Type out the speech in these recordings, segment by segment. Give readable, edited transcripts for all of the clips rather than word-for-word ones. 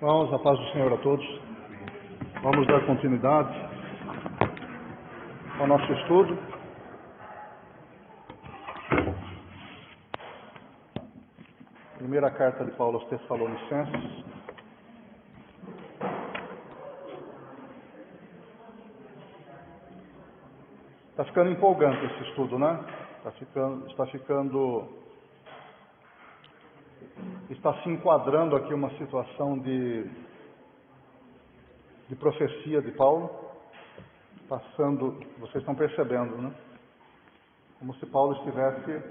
Irmãos, a paz do Senhor a todos. Vamos dar continuidade ao nosso estudo. Primeira carta de Paulo aos Tessalonicenses. Está ficando empolgante esse estudo, né? Está se enquadrando aqui uma situação de profecia de Paulo, vocês estão percebendo, né? Como se Paulo estivesse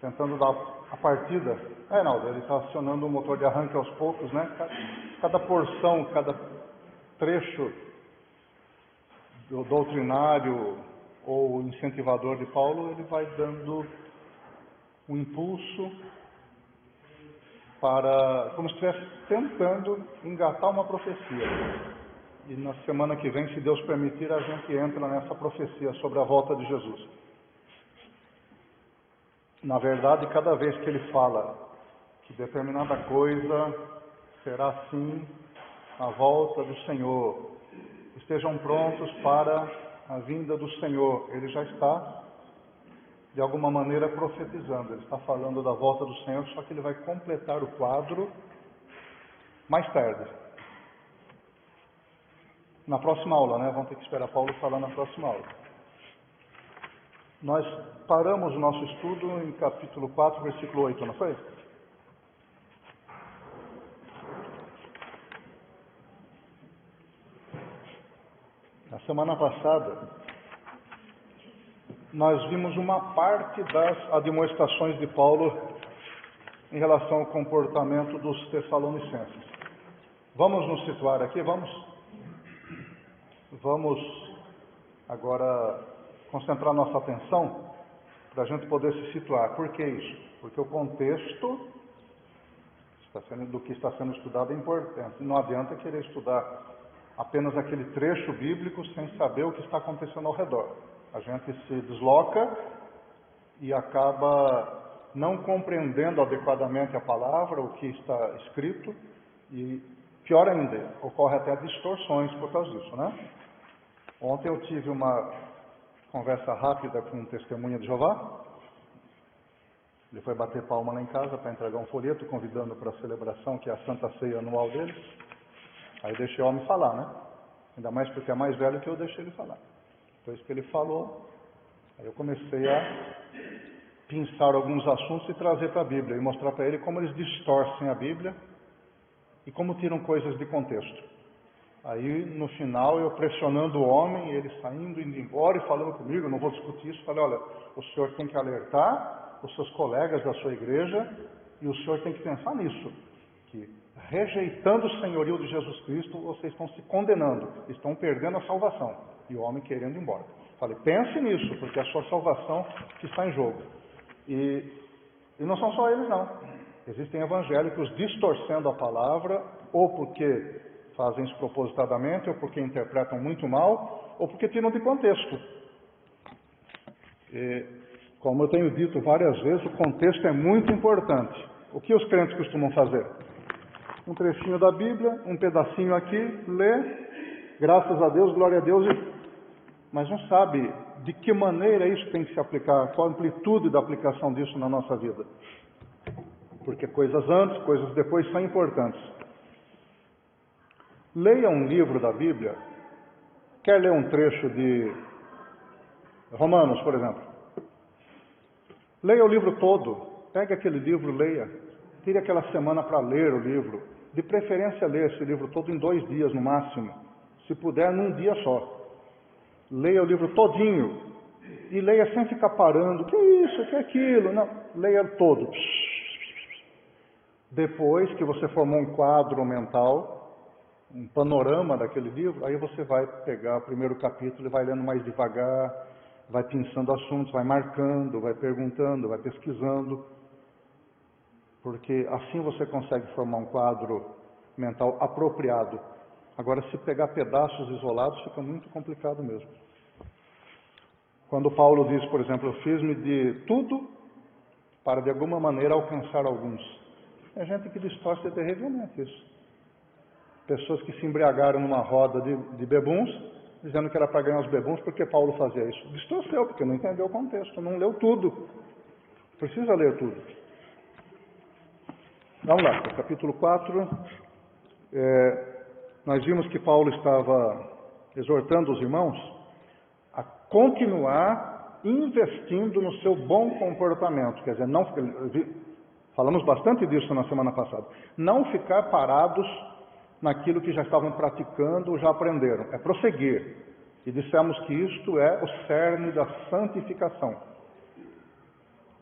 tentando dar a partida. Naldo, ele está acionando o motor de arranque aos poucos, né? Cada porção, cada trecho do doutrinário ou incentivador de Paulo, ele vai dando um impulso como se estivesse tentando engatar uma profecia. E na semana que vem, se Deus permitir, a gente entra nessa profecia sobre a volta de Jesus. Na verdade, cada vez que ele fala que determinada coisa será assim a volta do Senhor, estejam prontos para a vinda do Senhor, ele já está de alguma maneira profetizando. Ele está falando da volta do Senhor, só que ele vai completar o quadro mais tarde. Na próxima aula, né? Vamos ter que esperar Paulo falar na próxima aula. Nós paramos o nosso estudo em capítulo 4, versículo 8, não foi? Na semana passada, nós vimos uma parte das admoestações de Paulo em relação ao comportamento dos Tessalonicenses. Vamos nos situar aqui, vamos agora concentrar nossa atenção para a gente poder se situar. Por que isso? Porque o contexto do que está sendo estudado é importante. Não adianta querer estudar apenas aquele trecho bíblico sem saber o que está acontecendo ao redor. A gente se desloca e acaba não compreendendo adequadamente a palavra, o que está escrito, e pior ainda, ocorre até distorções por causa disso, né? Ontem eu tive uma conversa rápida com um testemunha de Jeová. Ele foi bater palma lá em casa para entregar um folheto, convidando para a celebração, que é a Santa Ceia anual deles. Aí deixei o homem falar, né? Ainda mais porque é mais velho que eu, deixei ele falar. Depois que ele falou, aí eu comecei a pensar alguns assuntos e trazer para a Bíblia, e mostrar para ele como eles distorcem a Bíblia e como tiram coisas de contexto. Aí, no final, eu pressionando o homem, ele saindo, indo embora e falando comigo, não vou discutir isso. Falei, olha, o senhor tem que alertar os seus colegas da sua igreja e o senhor tem que pensar nisso, que rejeitando o senhorio de Jesus Cristo, vocês estão se condenando, estão perdendo a salvação. E o homem querendo ir embora. Falei, pense nisso, porque é a sua salvação que está em jogo. E não são só eles, não. Existem evangélicos distorcendo a palavra, ou porque fazem isso propositadamente, ou porque interpretam muito mal, ou porque tiram de contexto. E, como eu tenho dito várias vezes, o contexto é muito importante. O que os crentes costumam fazer? Um trechinho da Bíblia, um pedacinho aqui, lê, graças a Deus, glória a Deus, mas não sabe de que maneira isso tem que se aplicar, qual a amplitude da aplicação disso na nossa vida. Porque coisas antes, coisas depois são importantes. Leia um livro da Bíblia, quer ler um trecho de Romanos, por exemplo. Leia o livro todo, pegue aquele livro, leia. Tire aquela semana para ler o livro. De preferência, leia esse livro todo em 2 dias no máximo. Se puder, num dia só. Leia o livro todinho. E leia sem ficar parando. Que isso, que aquilo? Não, leia todo. Depois que você formou um quadro mental, um panorama daquele livro, aí você vai pegar o primeiro capítulo e vai lendo mais devagar, vai pensando assuntos, vai marcando, vai perguntando, vai pesquisando. Porque assim você consegue formar um quadro mental apropriado. Agora, se pegar pedaços isolados, fica muito complicado mesmo. Quando Paulo diz, por exemplo, eu fiz-me de tudo para de alguma maneira alcançar alguns. É gente que distorce terrivelmente isso. Pessoas que se embriagaram numa roda de bebuns, dizendo que era para ganhar os bebuns porque Paulo fazia isso. Distorceu, porque não entendeu o contexto, não leu tudo. Precisa ler tudo. Vamos lá, capítulo 4. Nós vimos que Paulo estava exortando os irmãos a continuar investindo no seu bom comportamento. Quer dizer, não, falamos bastante disso na semana passada. Não ficar parados naquilo que já estavam praticando, já aprenderam. É prosseguir. E dissemos que isto é o cerne da santificação.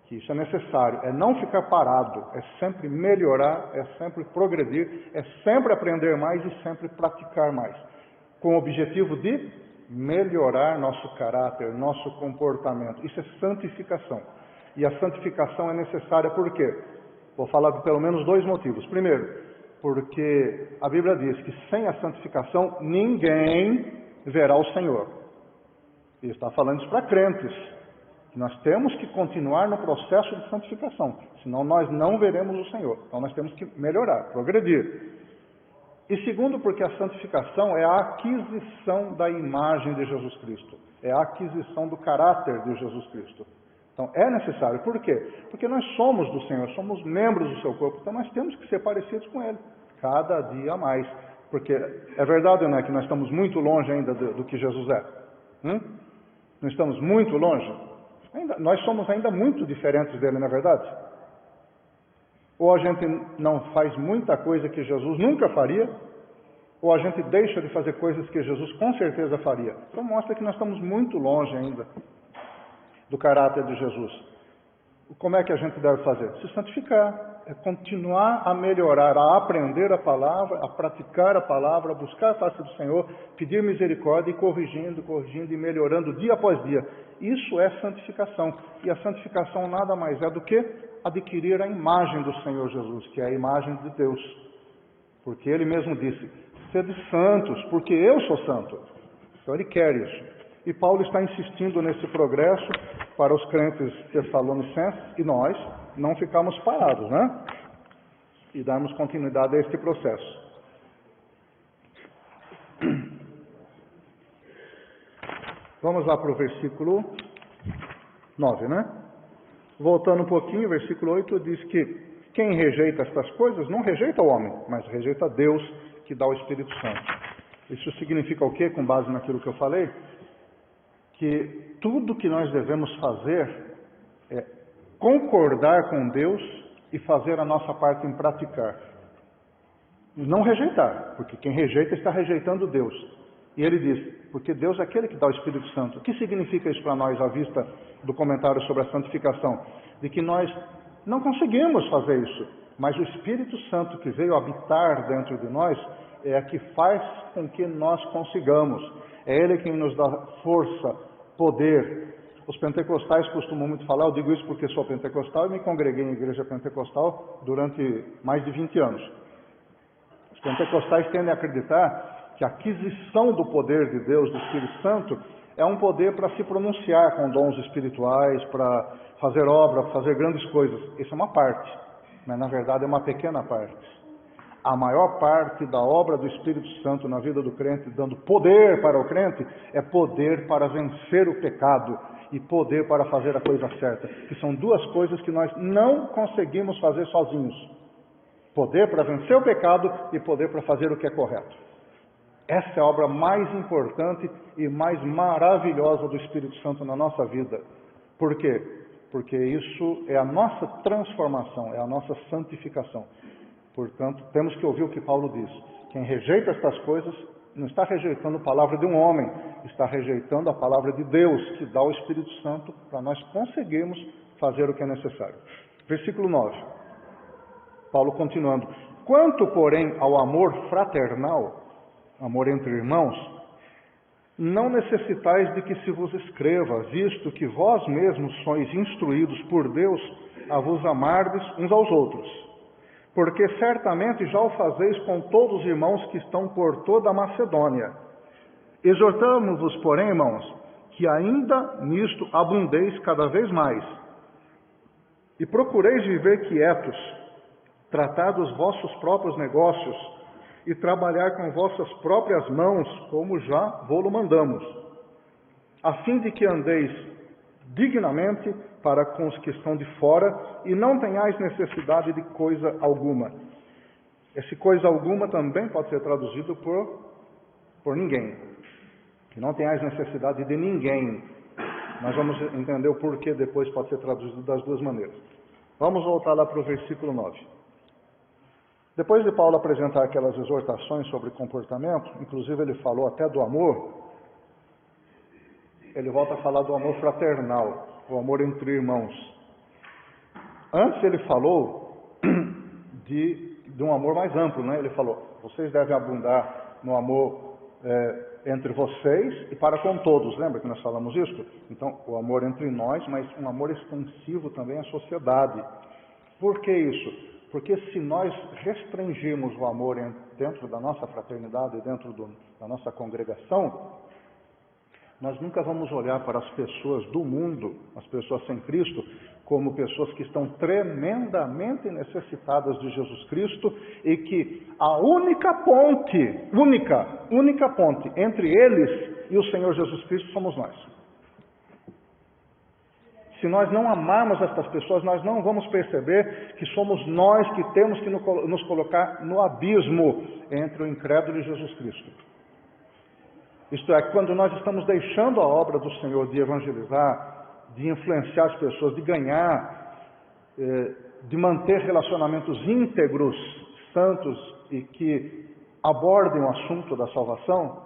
Que isso é necessário. É não ficar parado. É sempre melhorar, é sempre progredir, é sempre aprender mais e sempre praticar mais. Com o objetivo de melhorar nosso caráter, nosso comportamento. Isso é santificação. E a santificação é necessária por quê? Vou falar de pelo menos 2 motivos. Primeiro, porque a Bíblia diz que sem a santificação ninguém verá o Senhor. E está falando isso para crentes. Nós temos que continuar no processo de santificação, senão nós não veremos o Senhor. Então nós temos que melhorar, progredir. E segundo, porque a santificação é a aquisição da imagem de Jesus Cristo. É a aquisição do caráter de Jesus Cristo. Então é necessário. Por quê? Porque nós somos do Senhor, somos membros do seu corpo, então nós temos que ser parecidos com Ele, cada dia mais. Porque é verdade, não é, que nós estamos muito longe ainda do que Jesus é? Não estamos muito longe? Nós somos ainda muito diferentes dele, não é verdade? Ou a gente não faz muita coisa que Jesus nunca faria, ou a gente deixa de fazer coisas que Jesus com certeza faria. Então mostra que nós estamos muito longe ainda do caráter de Jesus. Como é que a gente deve fazer? Se santificar, é continuar a melhorar, a aprender a palavra, a praticar a palavra, a buscar a face do Senhor, pedir misericórdia e corrigindo e melhorando dia após dia. Isso é santificação. E a santificação nada mais é do que adquirir a imagem do Senhor Jesus, que é a imagem de Deus. Porque Ele mesmo disse, sede santos, porque eu sou santo. Então Ele quer isso. E Paulo está insistindo nesse progresso para os crentes tessalonicenses e nós não ficarmos parados, né? E darmos continuidade a este processo. Vamos lá para o versículo 9, né? Voltando um pouquinho, versículo 8 diz que quem rejeita estas coisas não rejeita o homem, mas rejeita Deus que dá o Espírito Santo. Isso significa o quê, com base naquilo que eu falei? Que tudo que nós devemos fazer é concordar com Deus e fazer a nossa parte em praticar. E não rejeitar, porque quem rejeita está rejeitando Deus. E ele diz, porque Deus é aquele que dá o Espírito Santo. O que significa isso para nós à vista do comentário sobre a santificação? De que nós não conseguimos fazer isso, mas o Espírito Santo que veio habitar dentro de nós é a que faz com que nós consigamos. É Ele quem nos dá força, poder. Os pentecostais costumam muito falar, eu digo isso porque sou pentecostal e me congreguei em igreja pentecostal durante mais de 20 anos. Os pentecostais tendem a acreditar que a aquisição do poder de Deus, do Espírito Santo, é um poder para se pronunciar com dons espirituais, para fazer obra, para fazer grandes coisas. Isso é uma parte, mas na verdade é uma pequena parte. A maior parte da obra do Espírito Santo na vida do crente, dando poder para o crente, é poder para vencer o pecado e poder para fazer a coisa certa, que são duas coisas que nós não conseguimos fazer sozinhos. Poder para vencer o pecado e poder para fazer o que é correto. Essa é a obra mais importante e mais maravilhosa do Espírito Santo na nossa vida. Por quê? Porque isso é a nossa transformação, é a nossa santificação. Portanto, temos que ouvir o que Paulo diz. Quem rejeita estas coisas não está rejeitando a palavra de um homem, está rejeitando a palavra de Deus, que dá o Espírito Santo para nós conseguirmos fazer o que é necessário. Versículo 9. Paulo continuando. Quanto, porém, ao amor fraternal, amor entre irmãos, não necessitais de que se vos escreva, visto que vós mesmos sois instruídos por Deus a vos amardes uns aos outros. Porque certamente já o fazeis com todos os irmãos que estão por toda a Macedônia. Exortamo-vos, porém, irmãos, que ainda nisto abundeis cada vez mais, e procureis viver quietos, tratar dos vossos próprios negócios e trabalhar com vossas próprias mãos, como já vos mandamos, a fim de que andeis dignamente para com os que estão de fora e não tenhais necessidade de coisa alguma. Esse coisa alguma também pode ser traduzido por ninguém. Que não tenhais necessidade de ninguém. Nós vamos entender o porquê depois pode ser traduzido das duas maneiras. Vamos voltar lá para o versículo 9. Depois de Paulo apresentar aquelas exortações sobre comportamento, inclusive ele falou até do amor, ele volta a falar do amor fraternal, o amor entre irmãos. Antes ele falou de um amor mais amplo, né? Ele falou, vocês devem abundar no amor entre vocês e para com todos. Lembra que nós falamos isso? Então, o amor entre nós, mas um amor extensivo também à sociedade. Por que isso? Porque se nós restringirmos o amor dentro da nossa fraternidade, dentro da nossa congregação, nós nunca vamos olhar para as pessoas do mundo, as pessoas sem Cristo, como pessoas que estão tremendamente necessitadas de Jesus Cristo e que a única ponte entre eles e o Senhor Jesus Cristo somos nós. Se nós não amarmos estas pessoas, nós não vamos perceber que somos nós que temos que nos colocar no abismo entre o incrédulo e Jesus Cristo. Isto é, quando nós estamos deixando a obra do Senhor de evangelizar, de influenciar as pessoas, de ganhar, de manter relacionamentos íntegros, santos e que abordem o assunto da salvação,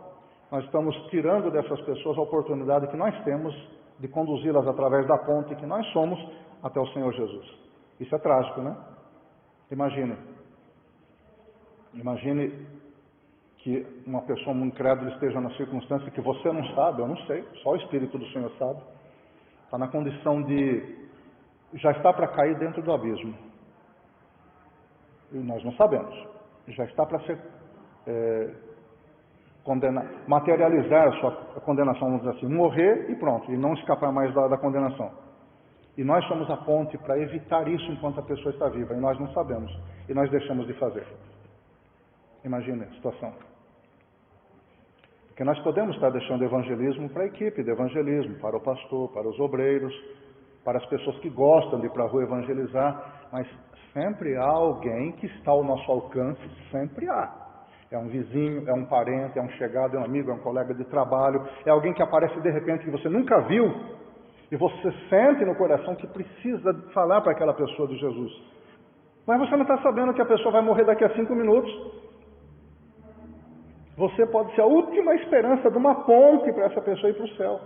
nós estamos tirando dessas pessoas a oportunidade que nós temos de conduzi-las através da ponte que nós somos até o Senhor Jesus. Isso é trágico, né? Imagine que uma pessoa incrédula esteja na circunstância que você não sabe, eu não sei, só o Espírito do Senhor sabe, está na condição de já está para cair dentro do abismo. E nós não sabemos. Já está para ser materializar a sua condenação, vamos dizer assim, morrer e pronto, e não escapar mais da condenação. E nós somos a ponte para evitar isso enquanto a pessoa está viva, e nós não sabemos, e nós deixamos de fazer. Imagine a situação. Porque nós podemos estar deixando evangelismo para a equipe de evangelismo, para o pastor, para os obreiros, para as pessoas que gostam de ir para a rua evangelizar, mas sempre há alguém que está ao nosso alcance, sempre há. É um vizinho, é um parente, é um chegado, é um amigo, é um colega de trabalho, é alguém que aparece de repente que você nunca viu, e você sente no coração que precisa falar para aquela pessoa de Jesus. Mas você não está sabendo que a pessoa vai morrer daqui a 5 minutos. Você pode ser a última esperança de uma ponte para essa pessoa ir para o céu.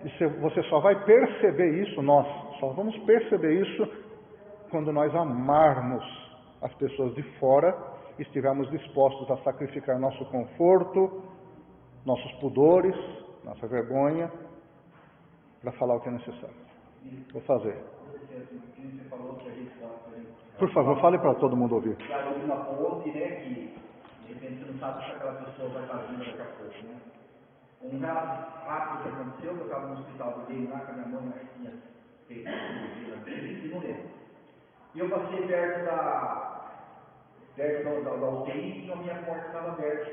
E você só vai perceber isso, nós só vamos perceber isso quando nós amarmos as pessoas de fora e estivermos dispostos a sacrificar nosso conforto, nossos pudores, nossa vergonha, para falar o que é necessário. Vou fazer. Por favor, fale para todo mundo ouvir. Claro, uma ponte, né, que de repente você não sabe o que aquela pessoa vai fazer daqui a pouco, né? Um caso rápido que aconteceu, eu estava no hospital do Leio lá com a minha mãe, acho que tinha feito cirurgia, não lembro. E eu passei perto da UTI e a minha porta estava aberta.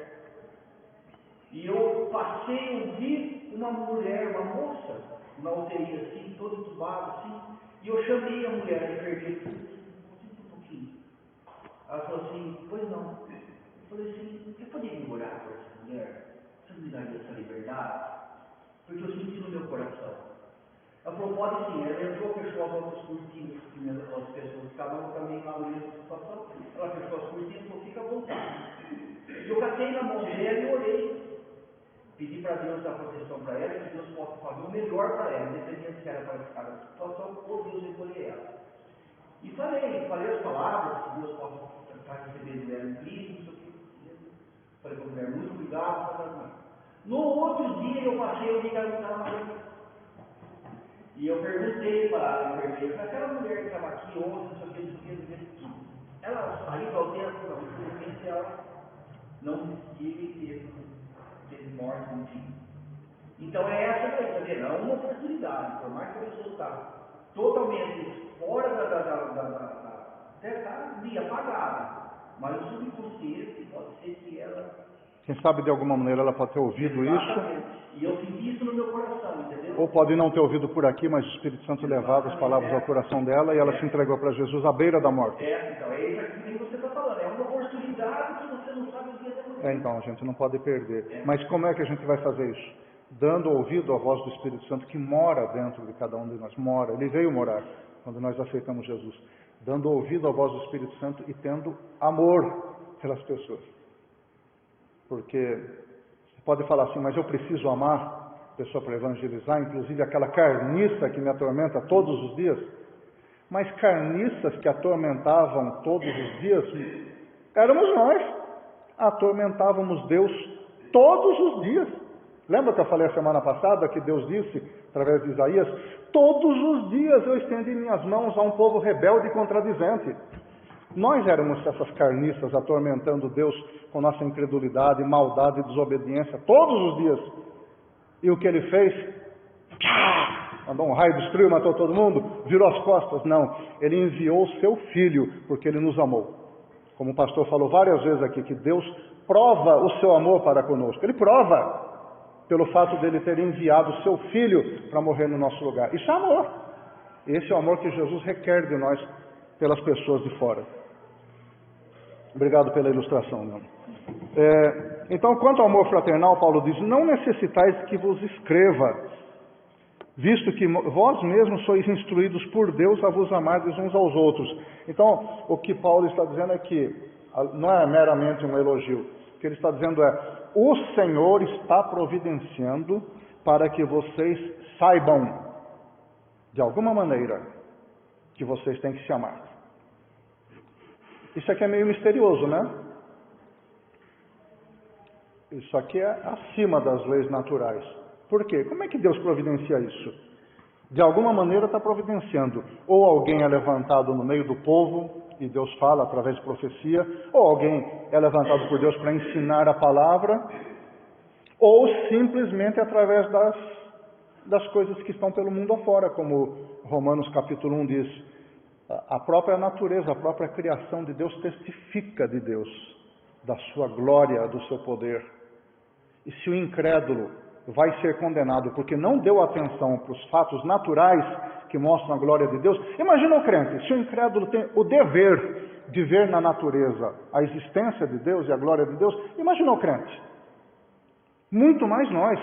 E eu passei, eu vi uma mulher, uma moça, na UTI assim, toda entubada assim, e eu chamei a mulher, a enfermeira, um pouquinho. Ela falou assim, pois não. Eu falei assim, você poderia orar por essa mulher? Você me daria essa liberdade? Porque eu senti no meu coração. Ela falou, pode sim. Ela entrou, fechou as outras cortinas, as pessoas estavam também na mesma situação. Ela fechou as cortinas e falou, fica à vontade. E eu catei na mão dela e orei. Pedi para Deus dar proteção para ela, que Deus possa fazer o melhor para ela, independente se ela vai ficar nessa situação ou Deus recolher ela. E falei as palavras, que Deus possa estar recebendo ela em Cristo, não sei o que. Falei para a mulher, muito obrigado. No outro dia eu passei, eu vi que ela não estava mais. E eu perguntei para a enfermeira, aquela mulher que estava aqui ontem, não sei o que, ela saiu ao tempo, não, infelizmente ela não teve morte, enfim. Então é essa daí, tá vendo? É uma oportunidade, por mais que a pessoa está totalmente fora até está ali apagada, mas o subconsciente pode ser que ela... Quem sabe de alguma maneira ela pode ter ouvido Exatamente. isso, E eu senti isso no meu coração, entendeu? ou pode não ter ouvido por aqui, mas o Espírito Santo levava as palavras ao coração dela e ela se entregou para Jesus à beira da morte. Então, é isso aqui que você está falando. É uma oportunidade que você não sabe o dia da manhã. Então, a gente não pode perder. Mas como é que a gente vai fazer isso? Dando ouvido à voz do Espírito Santo que mora dentro de cada um de nós. Mora, ele veio morar quando nós aceitamos Jesus. Dando ouvido à voz do Espírito Santo e tendo amor pelas pessoas. Porque você pode falar assim, mas eu preciso amar a pessoa para evangelizar, inclusive aquela carniça que me atormenta todos os dias. Mas carniças que atormentavam todos os dias éramos nós. Atormentávamos Deus todos os dias. Lembra que eu falei a semana passada que Deus disse, através de Isaías, todos os dias eu estendi minhas mãos a um povo rebelde e contradizente. Nós éramos essas carniças atormentando Deus com nossa incredulidade, maldade e desobediência todos os dias. E o que ele fez? Mandou um raio, destruiu, matou todo mundo, virou as costas? Não, ele enviou o seu Filho, porque ele nos amou. Como o pastor falou várias vezes aqui, que Deus prova o seu amor para conosco. Ele prova pelo fato dele ter enviado o seu Filho para morrer no nosso lugar. Isso é amor. Esse é o amor que Jesus requer de nós pelas pessoas de fora. Obrigado pela ilustração, meu. Então, quanto ao amor fraternal, Paulo diz, não necessitais que vos escreva, visto que vós mesmos sois instruídos por Deus a vos amardes uns aos outros. Então, o que Paulo está dizendo é que, não é meramente um elogio, o que ele está dizendo é, o Senhor está providenciando para que vocês saibam, de alguma maneira, que vocês têm que se amar. Isso aqui é meio misterioso, né? Isso aqui é acima das leis naturais. Por quê? Como é que Deus providencia isso? De alguma maneira está providenciando. Ou alguém é levantado no meio do povo, e Deus fala através de profecia, ou alguém é levantado por Deus para ensinar a palavra, ou simplesmente através das coisas que estão pelo mundo afora, como Romanos capítulo 1 diz. A própria natureza, a própria criação de Deus testifica de Deus, da sua glória, do seu poder. E se o incrédulo vai ser condenado porque não deu atenção para os fatos naturais que mostram a glória de Deus, imagina o crente, se o incrédulo tem o dever de ver na natureza a existência de Deus e a glória de Deus, imagina o crente. Muito mais nós,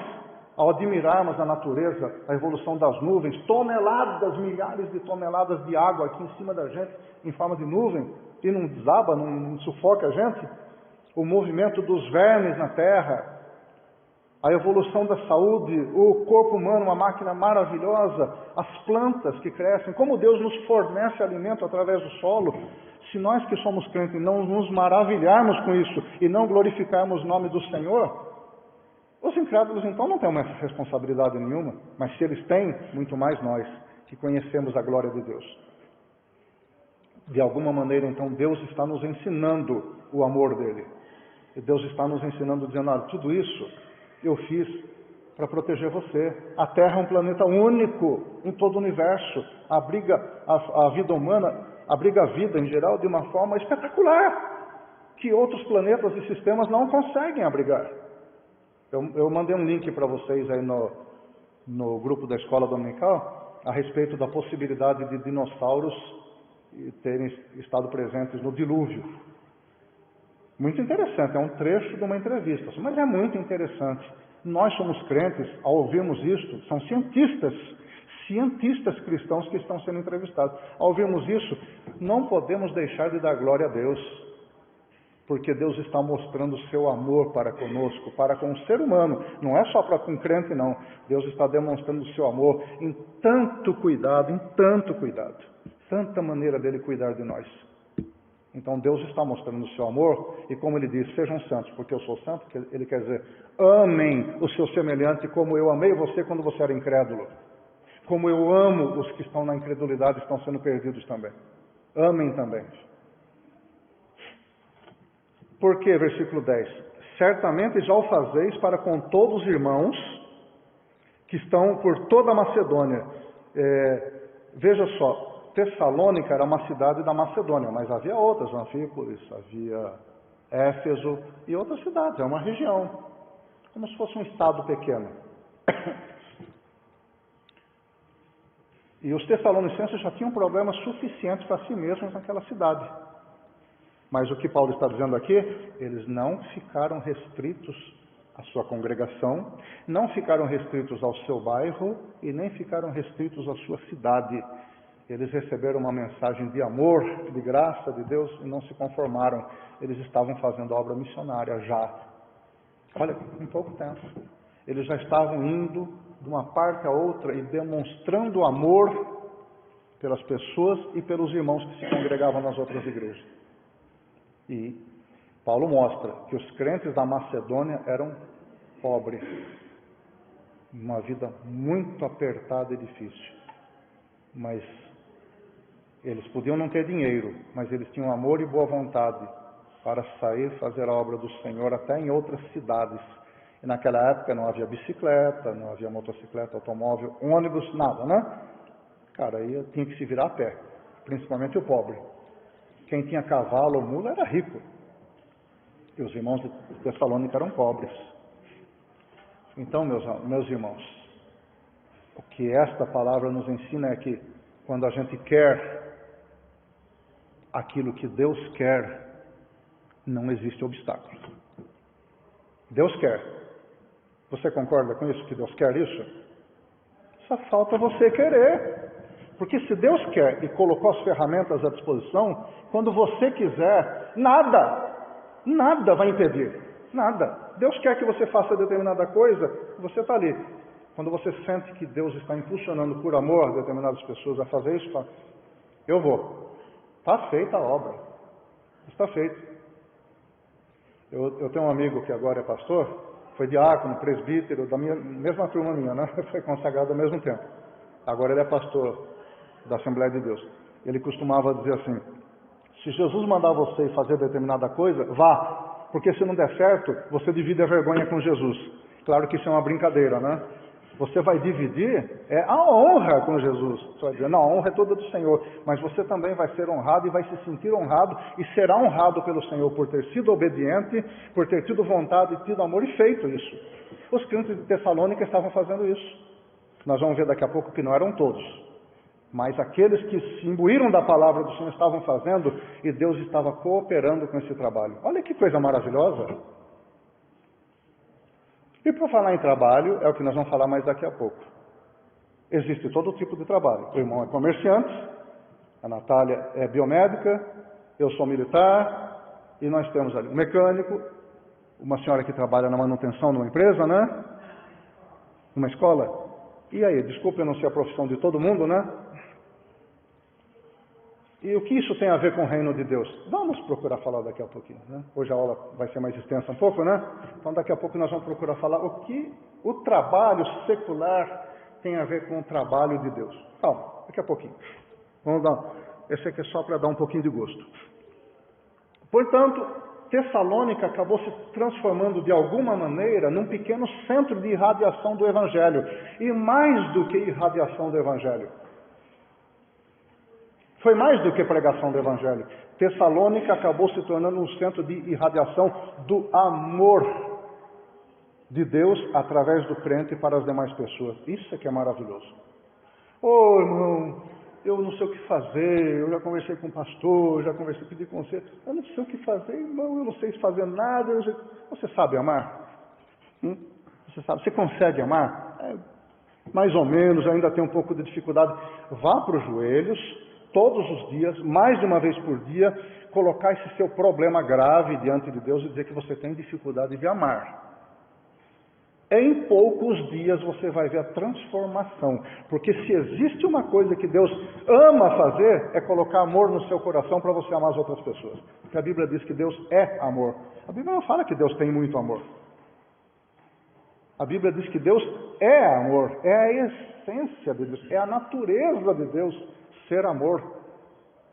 ao admirarmos a natureza, a evolução das nuvens, toneladas, milhares de toneladas de água aqui em cima da gente, em forma de nuvem, e não desaba, não sufoca a gente, o movimento dos vermes na terra, a evolução da saúde, o corpo humano, uma máquina maravilhosa, as plantas que crescem, como Deus nos fornece alimento através do solo. Se nós que somos crentes não nos maravilharmos com isso e não glorificarmos o nome do Senhor, os incrédulos então não têm mais responsabilidade nenhuma, mas se eles têm, muito mais nós, que conhecemos a glória de Deus. De alguma maneira então Deus está nos ensinando o amor dele. E Deus está nos ensinando, dizendo, olha, tudo isso eu fiz para proteger você. A Terra é um planeta único em todo o universo. Abriga a vida humana, abriga a vida em geral de uma forma espetacular, que outros planetas e sistemas não conseguem abrigar. Eu mandei um link para vocês aí no grupo da Escola Dominical a respeito da possibilidade de dinossauros terem estado presentes no dilúvio. Muito interessante, é um trecho de uma entrevista, mas é muito interessante. Nós somos crentes, ao ouvirmos isto, são cientistas cristãos que estão sendo entrevistados. Ao ouvirmos isso, não podemos deixar de dar glória a Deus, porque Deus está mostrando o seu amor para conosco, para com o ser humano, não é só para com o crente não. Deus está demonstrando o seu amor em tanto cuidado, tanta maneira dele cuidar de nós. Então Deus está mostrando o seu amor, e como ele diz, sejam santos, porque eu sou santo, ele quer dizer, amem o seu semelhante como eu amei você quando você era incrédulo. Como eu amo os que estão na incredulidade, estão sendo perdidos também. Amem também. Por quê? Versículo 10. Certamente já o fazeis para com todos os irmãos que estão por toda a Macedônia. Veja só, Tessalônica era uma cidade da Macedônia, mas havia outras, Anfípolis, havia Éfeso e outras cidades, é uma região, como se fosse um estado pequeno. E os tessalonicenses já tinham problemas suficientes para si mesmos naquela cidade. Mas o que Paulo está dizendo aqui, eles não ficaram restritos à sua congregação, não ficaram restritos ao seu bairro e nem ficaram restritos à sua cidade. Eles receberam uma mensagem de amor, de graça de Deus e não se conformaram. Eles estavam fazendo obra missionária já. Olha, em pouco tempo. Eles já estavam indo de uma parte a outra e demonstrando amor pelas pessoas e pelos irmãos que se congregavam nas outras igrejas. E Paulo mostra que os crentes da Macedônia eram pobres, uma vida muito apertada e difícil, mas eles podiam não ter dinheiro, mas eles tinham amor e boa vontade para sair fazer a obra do Senhor até em outras cidades. E naquela época não havia bicicleta, não havia motocicleta, automóvel, ônibus, nada, né? Cara, aí tinha que se virar a pé, principalmente o pobre. Quem tinha cavalo ou mula era rico. E os irmãos de Tessalônica eram pobres. Então, meus irmãos, o que esta palavra nos ensina é que quando a gente quer aquilo que Deus quer, não existe obstáculo. Deus quer. Você concorda com isso, que Deus quer isso? Só falta você querer. Porque se Deus quer e colocou as ferramentas à disposição, quando você quiser, nada vai impedir. Nada. Deus quer que você faça determinada coisa, você está ali. Quando você sente que Deus está impulsionando por amor determinadas pessoas a fazer isso, fala, eu vou. Está feita a obra. Está feito. Eu tenho um amigo que agora é pastor, foi diácono, presbítero, da mesma turma minha, né? Foi consagrado ao mesmo tempo. Agora ele é pastor da Assembleia de Deus. Ele costumava dizer assim, se Jesus mandar você fazer determinada coisa, vá, porque se não der certo, você divide a vergonha com Jesus. Claro que isso é uma brincadeira, né? Você vai dividir a honra com Jesus. Você vai dizer, não, a honra é toda do Senhor, mas você também vai ser honrado e vai se sentir honrado e será honrado pelo Senhor por ter sido obediente, por ter tido vontade, tido amor e feito isso. Os crentes de Tessalônica estavam fazendo isso. Nós vamos ver daqui a pouco que não eram todos, mas aqueles que se imbuíram da palavra do Senhor estavam fazendo e Deus estava cooperando com esse trabalho. Olha que coisa maravilhosa! E por falar em trabalho, é o que nós vamos falar mais daqui a pouco. Existe todo tipo de trabalho. O irmão é comerciante, a Natália é biomédica, eu sou militar, e nós temos ali um mecânico, uma senhora que trabalha na manutenção numa empresa, né? Uma escola. E aí, desculpe eu não sei a profissão de todo mundo, né? E o que isso tem a ver com o reino de Deus? Vamos procurar falar daqui a pouquinho, né? Hoje a aula vai ser mais extensa um pouco, né? Então daqui a pouco nós vamos procurar falar o que o trabalho secular tem a ver com o trabalho de Deus. Calma, daqui a pouquinho. Vamos dar, esse aqui é só para dar um pouquinho de gosto. Portanto, Tessalônica acabou se transformando de alguma maneira num pequeno centro de irradiação do Evangelho. E mais do que irradiação do Evangelho. Foi mais do que pregação do Evangelho. Tessalônica acabou se tornando um centro de irradiação do amor de Deus através do crente para as demais pessoas. Isso é que é maravilhoso. Ô irmão, eu não sei o que fazer, eu já conversei com o pastor, já conversei, pedi conselho, eu não sei o que fazer, irmão, eu não sei fazer nada. Você sabe amar? Você sabe, você consegue amar? Mais ou menos, ainda tem um pouco de dificuldade. Vá para os joelhos, todos os dias, mais de uma vez por dia, colocar esse seu problema grave diante de Deus e dizer que você tem dificuldade de amar. Em poucos dias você vai ver a transformação, porque se existe uma coisa que Deus ama fazer, é colocar amor no seu coração para você amar as outras pessoas. Porque a Bíblia diz que Deus é amor. A Bíblia não fala que Deus tem muito amor. A Bíblia diz que Deus é amor, é a essência de Deus, é a natureza de Deus ser amor.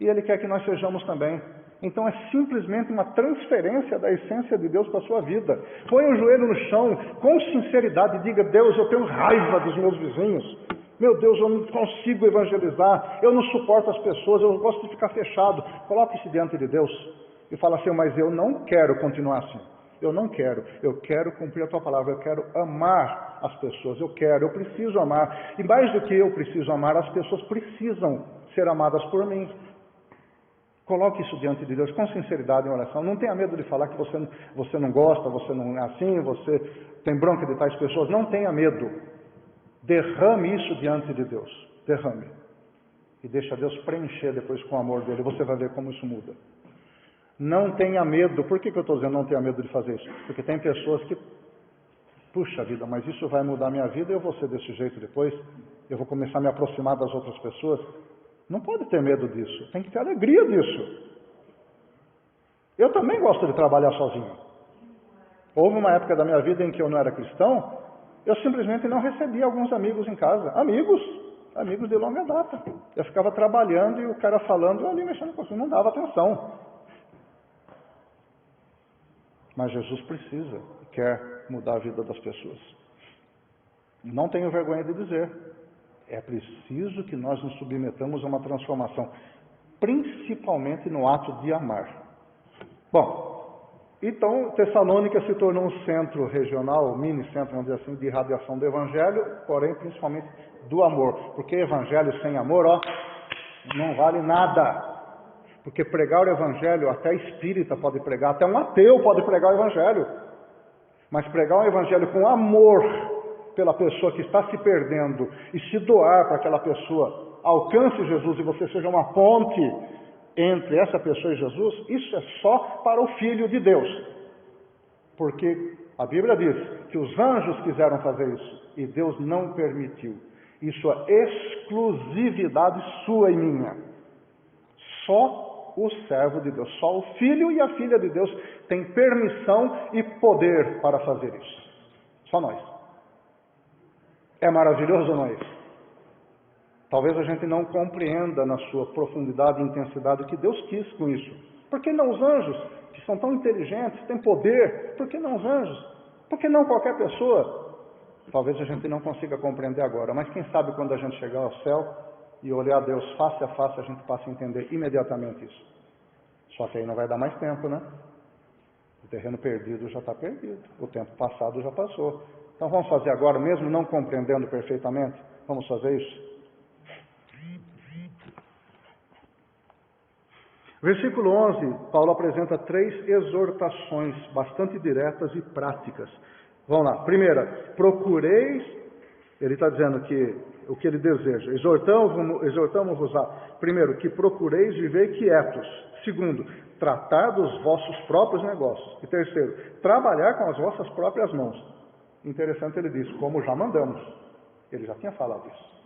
E Ele quer que nós sejamos também. Então é simplesmente uma transferência da essência de Deus para a sua vida. Põe o joelho no chão, com sinceridade, e diga, Deus, eu tenho raiva dos meus vizinhos. Meu Deus, eu não consigo evangelizar, eu não suporto as pessoas, eu gosto de ficar fechado. Coloque-se diante de Deus e fala assim, mas eu não quero continuar assim. Eu não quero, eu quero cumprir a tua palavra, eu quero amar as pessoas, eu preciso amar. E mais do que eu preciso amar, as pessoas precisam ser amadas por mim. Coloque isso diante de Deus com sinceridade em oração. Não tenha medo de falar que você não gosta, você não é assim, você tem bronca de tais pessoas. Não tenha medo. Derrame isso diante de Deus. Derrame. E deixa Deus preencher depois com o amor dele. Você vai ver como isso muda. Não tenha medo. Por que eu estou dizendo não tenha medo de fazer isso? Porque tem pessoas que, puxa vida, mas isso vai mudar a minha vida e eu vou ser desse jeito depois. Eu vou começar a me aproximar das outras pessoas. Não pode ter medo disso. Tem que ter alegria disso. Eu também gosto de trabalhar sozinho. Houve uma época da minha vida em que eu não era cristão, eu simplesmente não recebia alguns amigos em casa. Amigos de longa data. Eu ficava trabalhando e o cara falando, eu ali mexendo com isso, não dava atenção. Mas Jesus precisa e quer mudar a vida das pessoas. Não tenho vergonha de dizer. É preciso que nós nos submetamos a uma transformação, principalmente no ato de amar. Bom, então Tessalônica se tornou um centro regional, mini centro, vamos dizer assim, de irradiação do Evangelho, porém principalmente do amor. Porque Evangelho sem amor, não vale nada. Porque pregar o Evangelho, até espírita pode pregar, até um ateu pode pregar o Evangelho. Mas pregar o Evangelho com amor pela pessoa que está se perdendo e se doar para que aquela pessoa alcance Jesus e você seja uma ponte entre essa pessoa e Jesus, isso é só para o Filho de Deus. Porque a Bíblia diz que os anjos quiseram fazer isso e Deus não permitiu. Isso é exclusividade sua e minha. Só o servo de Deus, só o Filho e a Filha de Deus têm permissão e poder para fazer isso. Só nós. É maravilhoso ou não é isso? Talvez a gente não compreenda na sua profundidade e intensidade o que Deus quis com isso. Por que não os anjos, que são tão inteligentes, têm poder? Por que não os anjos? Por que não qualquer pessoa? Talvez a gente não consiga compreender agora, mas quem sabe quando a gente chegar ao céu e olhar a Deus face a face, a gente passa a entender imediatamente isso. Só que aí não vai dar mais tempo, né? O terreno perdido já está perdido. O tempo passado já passou. Então vamos fazer agora, mesmo não compreendendo perfeitamente, vamos fazer isso? Versículo 11, Paulo apresenta 3 exortações bastante diretas e práticas. Vamos lá. Primeira, procureis, ele está dizendo que o que ele deseja. Exortamos-vos a, primeiro, que procureis viver quietos. Segundo, tratar dos vossos próprios negócios. E terceiro, trabalhar com as vossas próprias mãos. Interessante, ele diz, como já mandamos. Ele já tinha falado isso.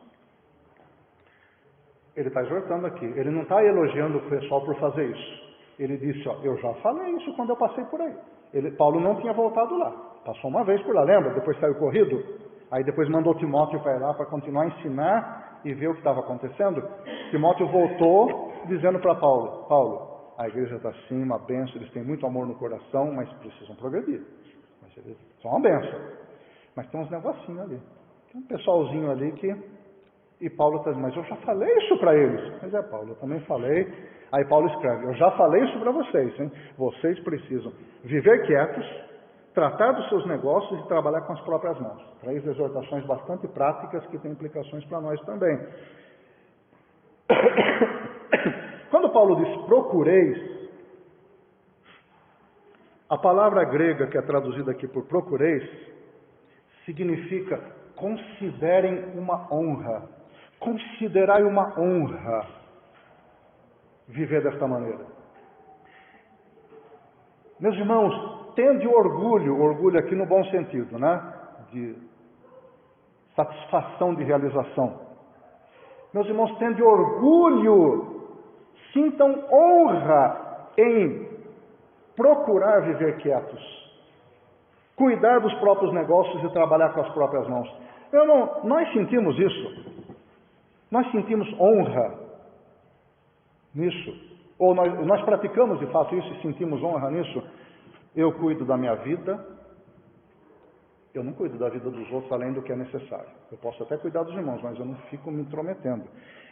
Ele está exortando aqui. Ele não está elogiando o pessoal por fazer isso. Ele disse, eu já falei isso quando eu passei por aí. Paulo não tinha voltado lá. Passou uma vez por lá, lembra? Depois saiu corrido. Aí depois mandou Timóteo para ir lá para continuar a ensinar e ver o que estava acontecendo. Timóteo voltou dizendo para Paulo, a igreja está assim, uma bênção, eles têm muito amor no coração, mas precisam progredir. Mas eles são uma bênção. Mas tem uns negocinhos ali. Tem um pessoalzinho ali que... E Paulo está dizendo, mas eu já falei isso para eles. Mas Paulo, eu também falei. Aí Paulo escreve, eu já falei isso para vocês, hein? Vocês precisam viver quietos, tratar dos seus negócios e trabalhar com as próprias mãos. 3 exortações bastante práticas que têm implicações para nós também. Quando Paulo diz procureis, a palavra grega que é traduzida aqui por procureis, significa considerem uma honra. Considerai uma honra viver desta maneira. Meus irmãos, tende orgulho aqui no bom sentido, né? De satisfação de realização. Meus irmãos, tende orgulho, sintam honra em procurar viver quietos, cuidar dos próprios negócios e trabalhar com as próprias mãos. Nós sentimos isso. Nós sentimos honra nisso. Ou nós praticamos de fato isso e sentimos honra nisso. Eu cuido da minha vida, Eu não cuido da vida dos outros além do que é necessário. Eu posso até cuidar dos irmãos, mas eu não fico me intrometendo.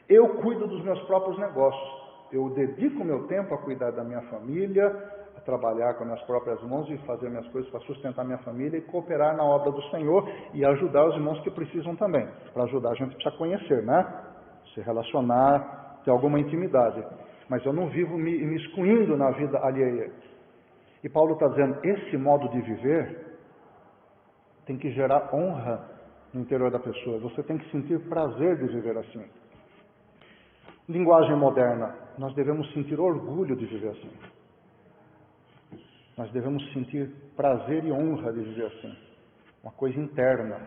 Eu cuido dos meus próprios negócios. Eu dedico meu tempo a cuidar da minha família, a trabalhar com as minhas próprias mãos e fazer minhas coisas para sustentar minha família e cooperar na obra do Senhor e ajudar os irmãos que precisam também. Para ajudar a gente precisa conhecer, né? Se relacionar, ter alguma intimidade. Mas eu não vivo me excluindo na vida alheia. E Paulo está dizendo, esse modo de viver tem que gerar honra no interior da pessoa. Você tem que sentir prazer de viver assim. Linguagem moderna, nós devemos sentir orgulho de viver assim. Nós devemos sentir prazer e honra de viver assim. Uma coisa interna.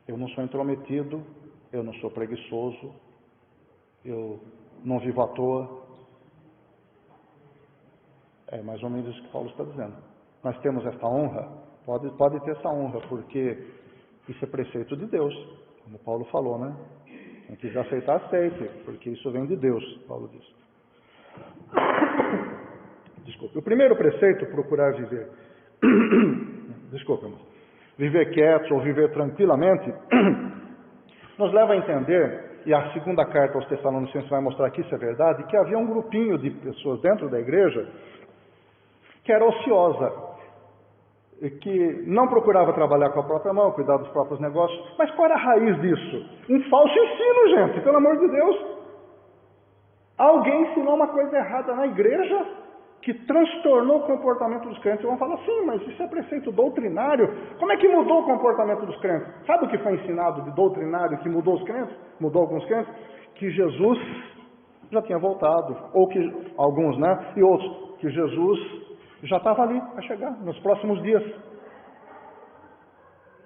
Eu não sou intrometido, eu não sou preguiçoso, eu não vivo à toa. É mais ou menos isso que Paulo está dizendo. Nós temos essa honra, pode ter essa honra, porque isso é preceito de Deus, como Paulo falou, né? Quem quiser aceitar, aceite, porque isso vem de Deus, Paulo diz. Desculpe. O primeiro preceito, procurar viver. Desculpe, irmão. Viver quieto ou viver tranquilamente, nos leva a entender, e a segunda carta aos Tessalonicenses vai mostrar que isso é verdade, que havia um grupinho de pessoas dentro da igreja que era ociosa, e que não procurava trabalhar com a própria mão, cuidar dos próprios negócios. Mas qual era a raiz disso? Um falso ensino, gente, pelo amor de Deus. Alguém ensinou uma coisa errada na igreja que transtornou o comportamento dos crentes. Vão falar, sim, mas isso é preceito doutrinário. Como é que mudou o comportamento dos crentes? Sabe o que foi ensinado de doutrinário que mudou os crentes? Mudou alguns crentes? Que Jesus já tinha voltado. Ou que, alguns, né? E outros, que Jesus já estava ali a chegar, nos próximos dias.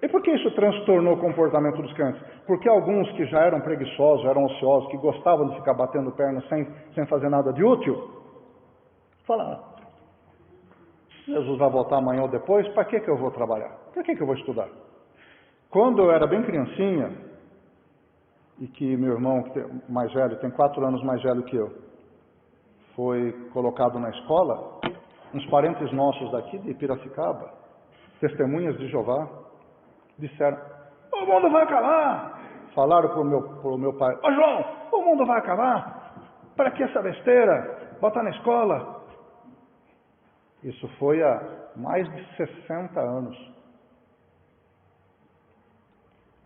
E por que isso transtornou o comportamento dos crentes? Porque alguns que já eram preguiçosos, eram ociosos, que gostavam de ficar batendo perna sem fazer nada de útil, falaram, Jesus vai voltar amanhã ou depois, para que eu vou trabalhar? Para que eu vou estudar? Quando eu era bem criancinha, e que meu irmão mais velho, tem 4 anos mais velho que eu, foi colocado na escola, uns parentes nossos daqui de Piracicaba, testemunhas de Jeová, disseram, o mundo vai acabar. Falaram pro meu pai, ô João, o mundo vai acabar. Para que essa besteira? Botar na escola. Isso foi há mais de 60 anos.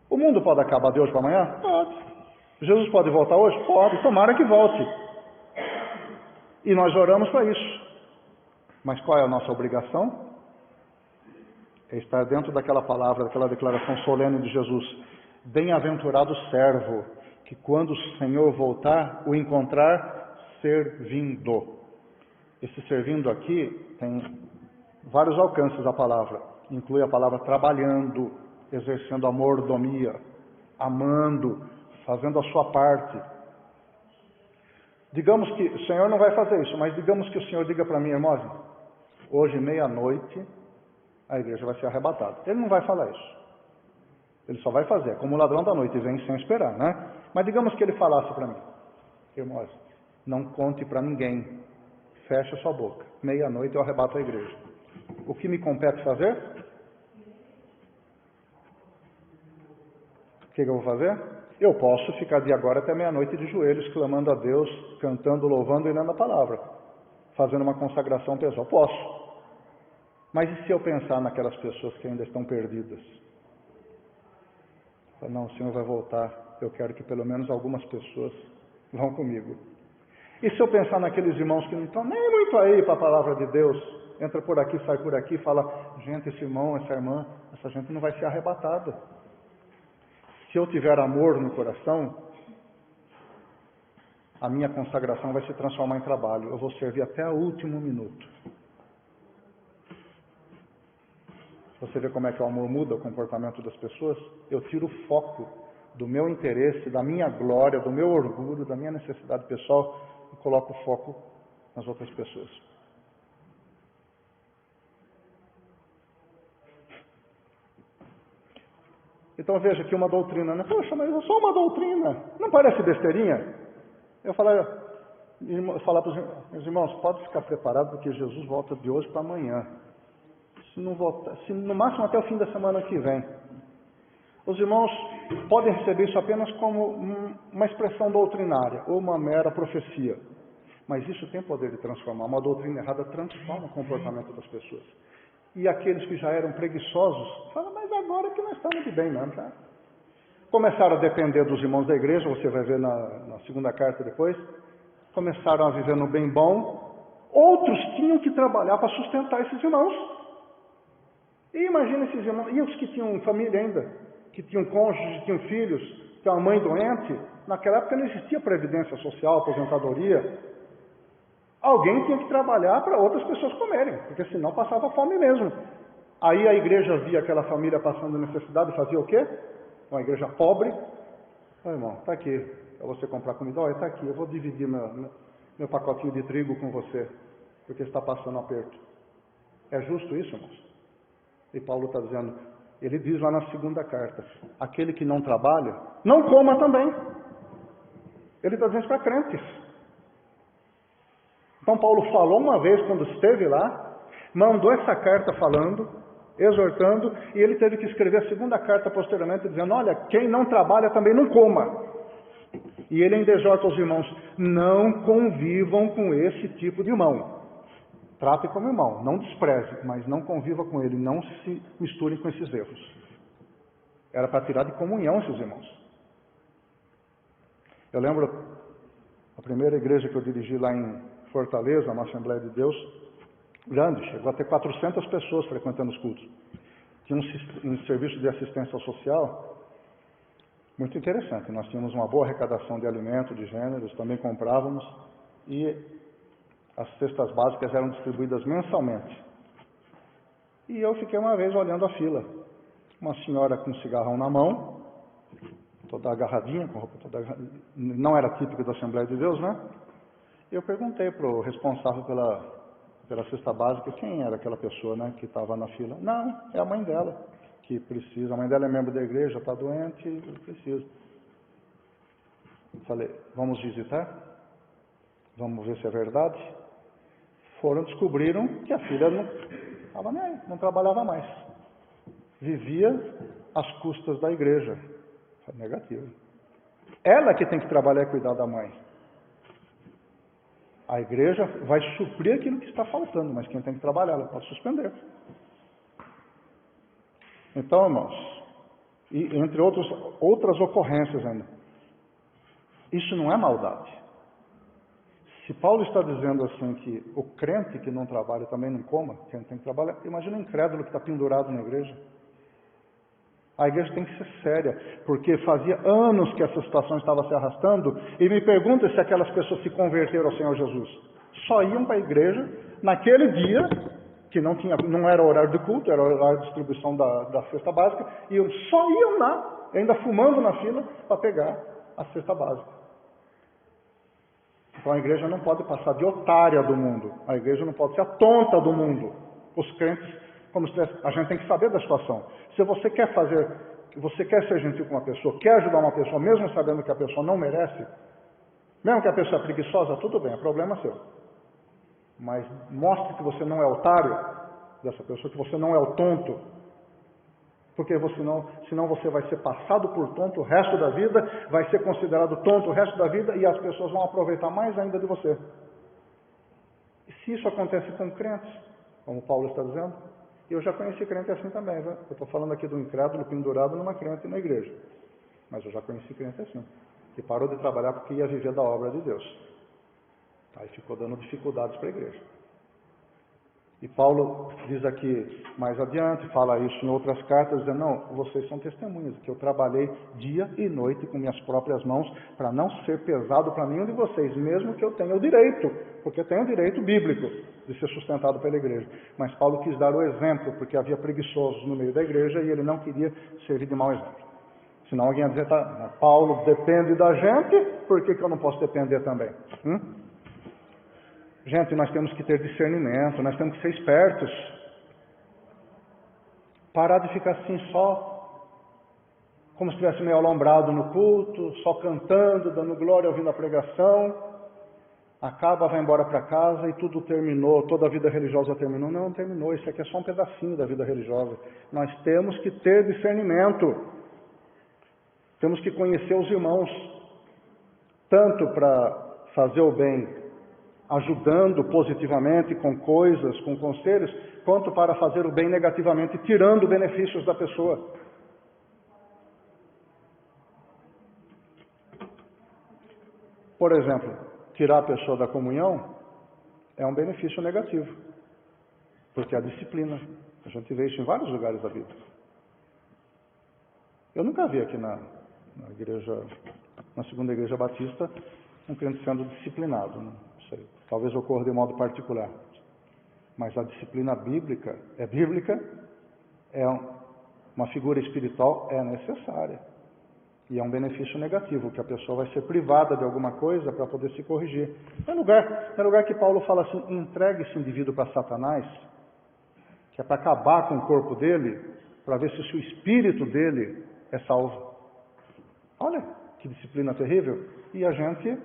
O mundo pode acabar de hoje para amanhã? Pode. Jesus pode voltar hoje? Pode. Tomara que volte. E nós oramos para isso. Mas qual é a nossa obrigação? É estar dentro daquela palavra, daquela declaração solene de Jesus. Bem-aventurado o servo, que quando o Senhor voltar, o encontrar servindo. Esse servindo aqui tem vários alcances da palavra. Inclui a palavra trabalhando, exercendo a mordomia, amando, fazendo a sua parte. Digamos que o Senhor não vai fazer isso, mas digamos que o Senhor diga para mim, irmãos, hoje, meia-noite, a igreja vai ser arrebatada. Ele não vai falar isso. Ele só vai fazer, como o ladrão da noite, vem sem esperar, né? Mas digamos que ele falasse para mim, irmãos, não conte para ninguém, feche a sua boca. Meia-noite eu arrebato a igreja. O que me compete fazer? O que eu vou fazer? Eu posso ficar de agora até meia-noite de joelhos, clamando a Deus, cantando, louvando e lendo a palavra, fazendo uma consagração pessoal. Posso. Mas e se eu pensar naquelas pessoas que ainda estão perdidas? Não, o Senhor vai voltar, eu quero que pelo menos algumas pessoas vão comigo. E se eu pensar naqueles irmãos que não estão nem muito aí para a palavra de Deus, entra por aqui, sai por aqui, fala, gente, esse irmão, essa irmã, essa gente não vai ser arrebatada. Se eu tiver amor no coração, a minha consagração vai se transformar em trabalho. Eu vou servir até o último minuto. Você vê como é que o amor muda o comportamento das pessoas? Eu tiro o foco do meu interesse, da minha glória, do meu orgulho, da minha necessidade pessoal e coloco o foco nas outras pessoas. Então veja aqui uma doutrina, né? Poxa, mas é só uma doutrina, não parece besteirinha? Eu falar para os meus irmãos, pode ficar preparado porque Jesus volta de hoje para amanhã. se não voltar, se no máximo até o fim da semana que vem. Os irmãos podem receber isso apenas como uma expressão doutrinária ou uma mera profecia. Mas isso tem poder de transformar. Uma doutrina errada transforma o comportamento das pessoas. E aqueles que já eram preguiçosos falam, mas agora que nós estamos de bem mesmo, tá? Começaram a depender dos irmãos da igreja, você vai ver na segunda carta depois. Começaram a viver no bem bom. Outros tinham que trabalhar para sustentar esses irmãos. E imagina esses irmãos, e os que tinham família ainda? Que tinham cônjuges, tinham filhos, tinham uma mãe doente. Naquela época não existia previdência social, aposentadoria. Alguém tinha que trabalhar para outras pessoas comerem, porque senão passava fome mesmo. Aí a igreja via aquela família passando necessidade e fazia o quê? Uma igreja pobre. Ô irmão, está aqui, para você comprar comida. Olha, está aqui, eu vou dividir meu pacotinho de trigo com você, porque está passando aperto. É justo isso, irmãos? E Paulo está dizendo, ele diz lá na segunda carta, aquele que não trabalha, não coma também. Ele está dizendo isso para crentes. Então Paulo falou uma vez quando esteve lá, mandou essa carta falando, exortando, e ele teve que escrever a segunda carta posteriormente, dizendo, olha, quem não trabalha também não coma. E ele ainda exorta os irmãos, não convivam com esse tipo de irmão. Trate como irmão, não despreze, mas não conviva com ele, não se misture com esses erros. Era para tirar de comunhão esses irmãos. Eu lembro a primeira igreja que eu dirigi lá em Fortaleza, uma Assembleia de Deus, grande, chegou a ter 400 pessoas frequentando os cultos. Tinha um serviço de assistência social muito interessante. Nós tínhamos uma boa arrecadação de alimento, de gêneros, também comprávamos, e as cestas básicas eram distribuídas mensalmente. E eu fiquei uma vez olhando a fila. Uma senhora com um cigarrão na mão, toda agarradinha, com roupa toda agarradinha. Não era típico da Assembleia de Deus, né? Eu perguntei para o responsável pela cesta básica quem era aquela pessoa, né, que estava na fila. Não, é a mãe dela que precisa. A mãe dela é membro da igreja, está doente e precisa. Falei, vamos visitar? Vamos ver se é verdade? Foram, descobriram que a filha não estava nem aí, não trabalhava mais. Vivia às custas da igreja. Foi negativo. Ela que tem que trabalhar e cuidar da mãe. A igreja vai suprir aquilo que está faltando, mas quem tem que trabalhar, ela pode suspender. Então, irmãos, e entre outras ocorrências ainda, isso não é maldade. Se Paulo está dizendo assim que o crente que não trabalha também não coma, quem tem que trabalhar, imagina o incrédulo que está pendurado na igreja. A igreja tem que ser séria, porque fazia anos que essa situação estava se arrastando, e me pergunta se aquelas pessoas se converteram ao Senhor Jesus. Só iam para a igreja naquele dia, que não era horário de culto, era horário de distribuição da cesta básica, e só iam lá, ainda fumando na fila, para pegar a cesta básica. Então a igreja não pode passar de otária do mundo, a igreja não pode ser a tonta do mundo. Os crentes, a gente tem que saber da situação. Se você quer ser gentil com uma pessoa, quer ajudar uma pessoa, mesmo sabendo que a pessoa não merece, mesmo que a pessoa é preguiçosa, tudo bem, é problema seu. Mas mostre que você não é otário dessa pessoa, que você não é o tonto, porque senão você vai ser passado por tonto o resto da vida, vai ser considerado tonto o resto da vida e as pessoas vão aproveitar mais ainda de você. E se isso acontece com crentes, como Paulo está dizendo, eu já conheci crente assim também, viu? Eu estou falando aqui do incrédulo pendurado numa crente na igreja, mas eu já conheci crente assim, que parou de trabalhar porque ia viver da obra de Deus. Aí ficou dando dificuldades para a igreja. E Paulo diz aqui, mais adiante, fala isso em outras cartas, dizendo, não, vocês são testemunhas, que eu trabalhei dia e noite com minhas próprias mãos, para não ser pesado para nenhum de vocês, mesmo que eu tenha o direito, porque eu tenho o direito bíblico de ser sustentado pela igreja. Mas Paulo quis dar o exemplo, porque havia preguiçosos no meio da igreja e ele não queria servir de mau exemplo. Senão alguém ia dizer, tá, Paulo depende da gente, por que eu não posso depender também? Gente, nós temos que ter discernimento, nós temos que ser espertos. Parar de ficar assim só, como se estivesse meio alombrado no culto, só cantando, dando glória, ouvindo a pregação. acaba, vai embora para casa e tudo terminou, toda a vida religiosa terminou. Não terminou, isso aqui é só um pedacinho da vida religiosa. Nós temos que ter discernimento, temos que conhecer os irmãos, tanto para fazer o bem, ajudando positivamente com coisas, com conselhos, quanto para fazer o bem negativamente, tirando benefícios da pessoa. Por exemplo, tirar a pessoa da comunhão é um benefício negativo, porque é a disciplina. A gente vê isso em vários lugares da vida. Eu nunca vi aqui na igreja, na segunda igreja batista, um crente sendo disciplinado. Não sei, talvez ocorra de modo particular. Mas a disciplina bíblica, é uma figura espiritual, é necessária. E é um benefício negativo, que a pessoa vai ser privada de alguma coisa para poder se corrigir. É lugar que Paulo fala assim, entregue esse indivíduo para Satanás, que é para acabar com o corpo dele, para ver se o espírito dele é salvo. Olha, que disciplina terrível. E a gente,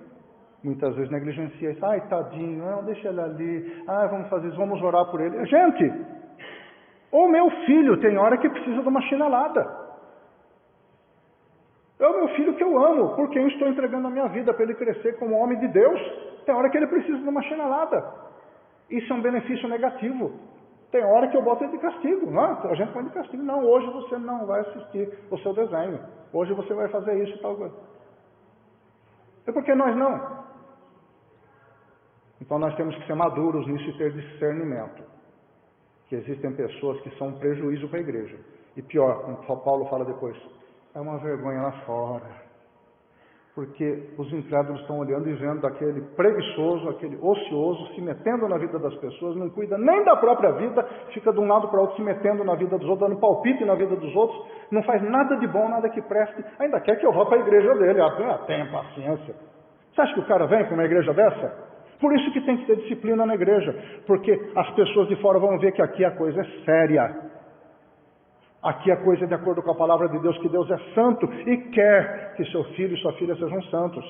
muitas vezes, negligencia isso. Ai, tadinho, não, deixa ele ali. Ai, vamos fazer isso, vamos orar por ele. Gente, o meu filho tem hora que precisa de uma chinelada. É o meu filho que eu amo, por quem estou entregando a minha vida para ele crescer como homem de Deus. Tem hora que ele precisa de uma chinelada. Isso é um benefício negativo. Tem hora que eu boto ele de castigo. Não, a gente põe de castigo. Não, hoje você não vai assistir o seu desenho. Hoje você vai fazer isso e tal coisa. E por que nós não? Então nós temos que ser maduros nisso e ter discernimento. Que existem pessoas que são um prejuízo para a igreja. E pior, como Paulo fala depois, é uma vergonha lá fora. Porque os incrédulos estão olhando e vendo aquele preguiçoso, aquele ocioso, se metendo na vida das pessoas, não cuida nem da própria vida, fica de um lado para o outro se metendo na vida dos outros, dando palpite na vida dos outros, não faz nada de bom, nada que preste, ainda quer que eu vá para a igreja dele. Tenha paciência. Você acha que o cara vem para uma igreja dessa? Por isso que tem que ter disciplina na igreja, porque as pessoas de fora vão ver que aqui a coisa é séria. Aqui a coisa é de acordo com a palavra de Deus, que Deus é santo e quer que seu filho e sua filha sejam santos.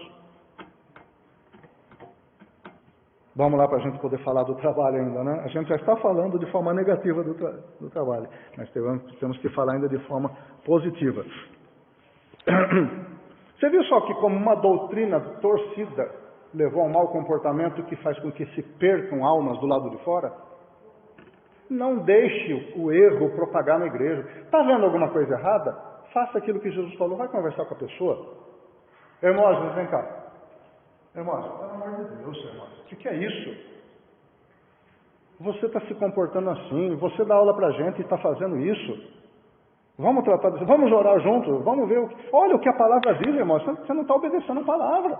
Vamos lá para a gente poder falar do trabalho ainda, né? A gente já está falando de forma negativa do trabalho, mas temos que falar ainda de forma positiva. Você viu só que como uma doutrina torcida levou a um mau comportamento que faz com que se percam almas do lado de fora? Não deixe o erro propagar na igreja. Está vendo alguma coisa errada? Faça aquilo que Jesus falou. Vai conversar com a pessoa. Hermógenes, vem cá. Hermógenes, pelo amor de Deus, Hermógenes, o que é isso? Você está se comportando assim. Você dá aula para a gente e está fazendo isso. Vamos tratar disso. Vamos orar juntos. Vamos ver. Olha o que a palavra diz, Hermógenes. Você não está obedecendo a palavra.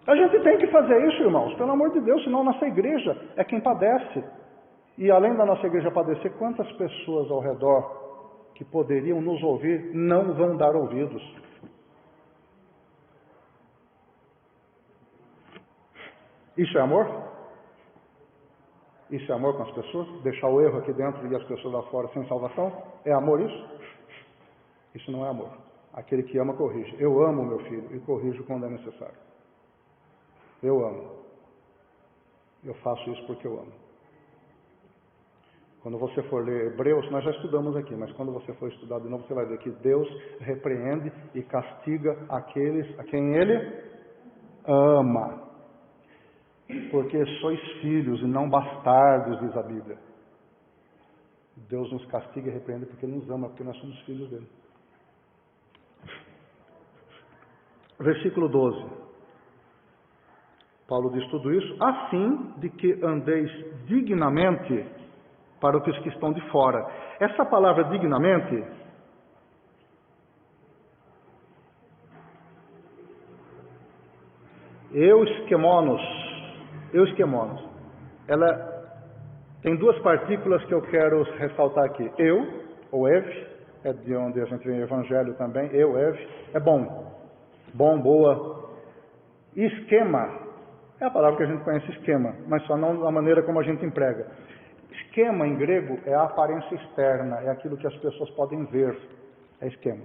A gente tem que fazer isso, irmãos, pelo amor de Deus, senão a nossa igreja é quem padece. E além da nossa igreja padecer, quantas pessoas ao redor que poderiam nos ouvir não vão dar ouvidos? Isso é amor? Isso é amor com as pessoas? Deixar o erro aqui dentro e as pessoas lá fora sem salvação? É amor isso? Isso não é amor. Aquele que ama, corrige. Eu amo meu filho e corrijo quando é necessário. Eu amo. Eu faço isso porque eu amo. Quando você for ler Hebreus, nós já estudamos aqui, mas quando você for estudar de novo, você vai ver que Deus repreende e castiga aqueles a quem Ele ama. Porque sois filhos e não bastardos, diz a Bíblia. Deus nos castiga e repreende porque Ele nos ama, porque nós somos filhos dEle. Versículo 12. Paulo diz tudo isso, assim de que andeis dignamente para os que estão de fora. Essa palavra dignamente, euskemônos, ela tem duas partículas que eu quero ressaltar aqui. Eu, ou ev, é de onde a gente vê o evangelho também, é bom, boa. Esquema, é a palavra que a gente conhece, esquema, mas só não da maneira como a gente emprega. Esquema, em grego, é a aparência externa, é aquilo que as pessoas podem ver, é esquema.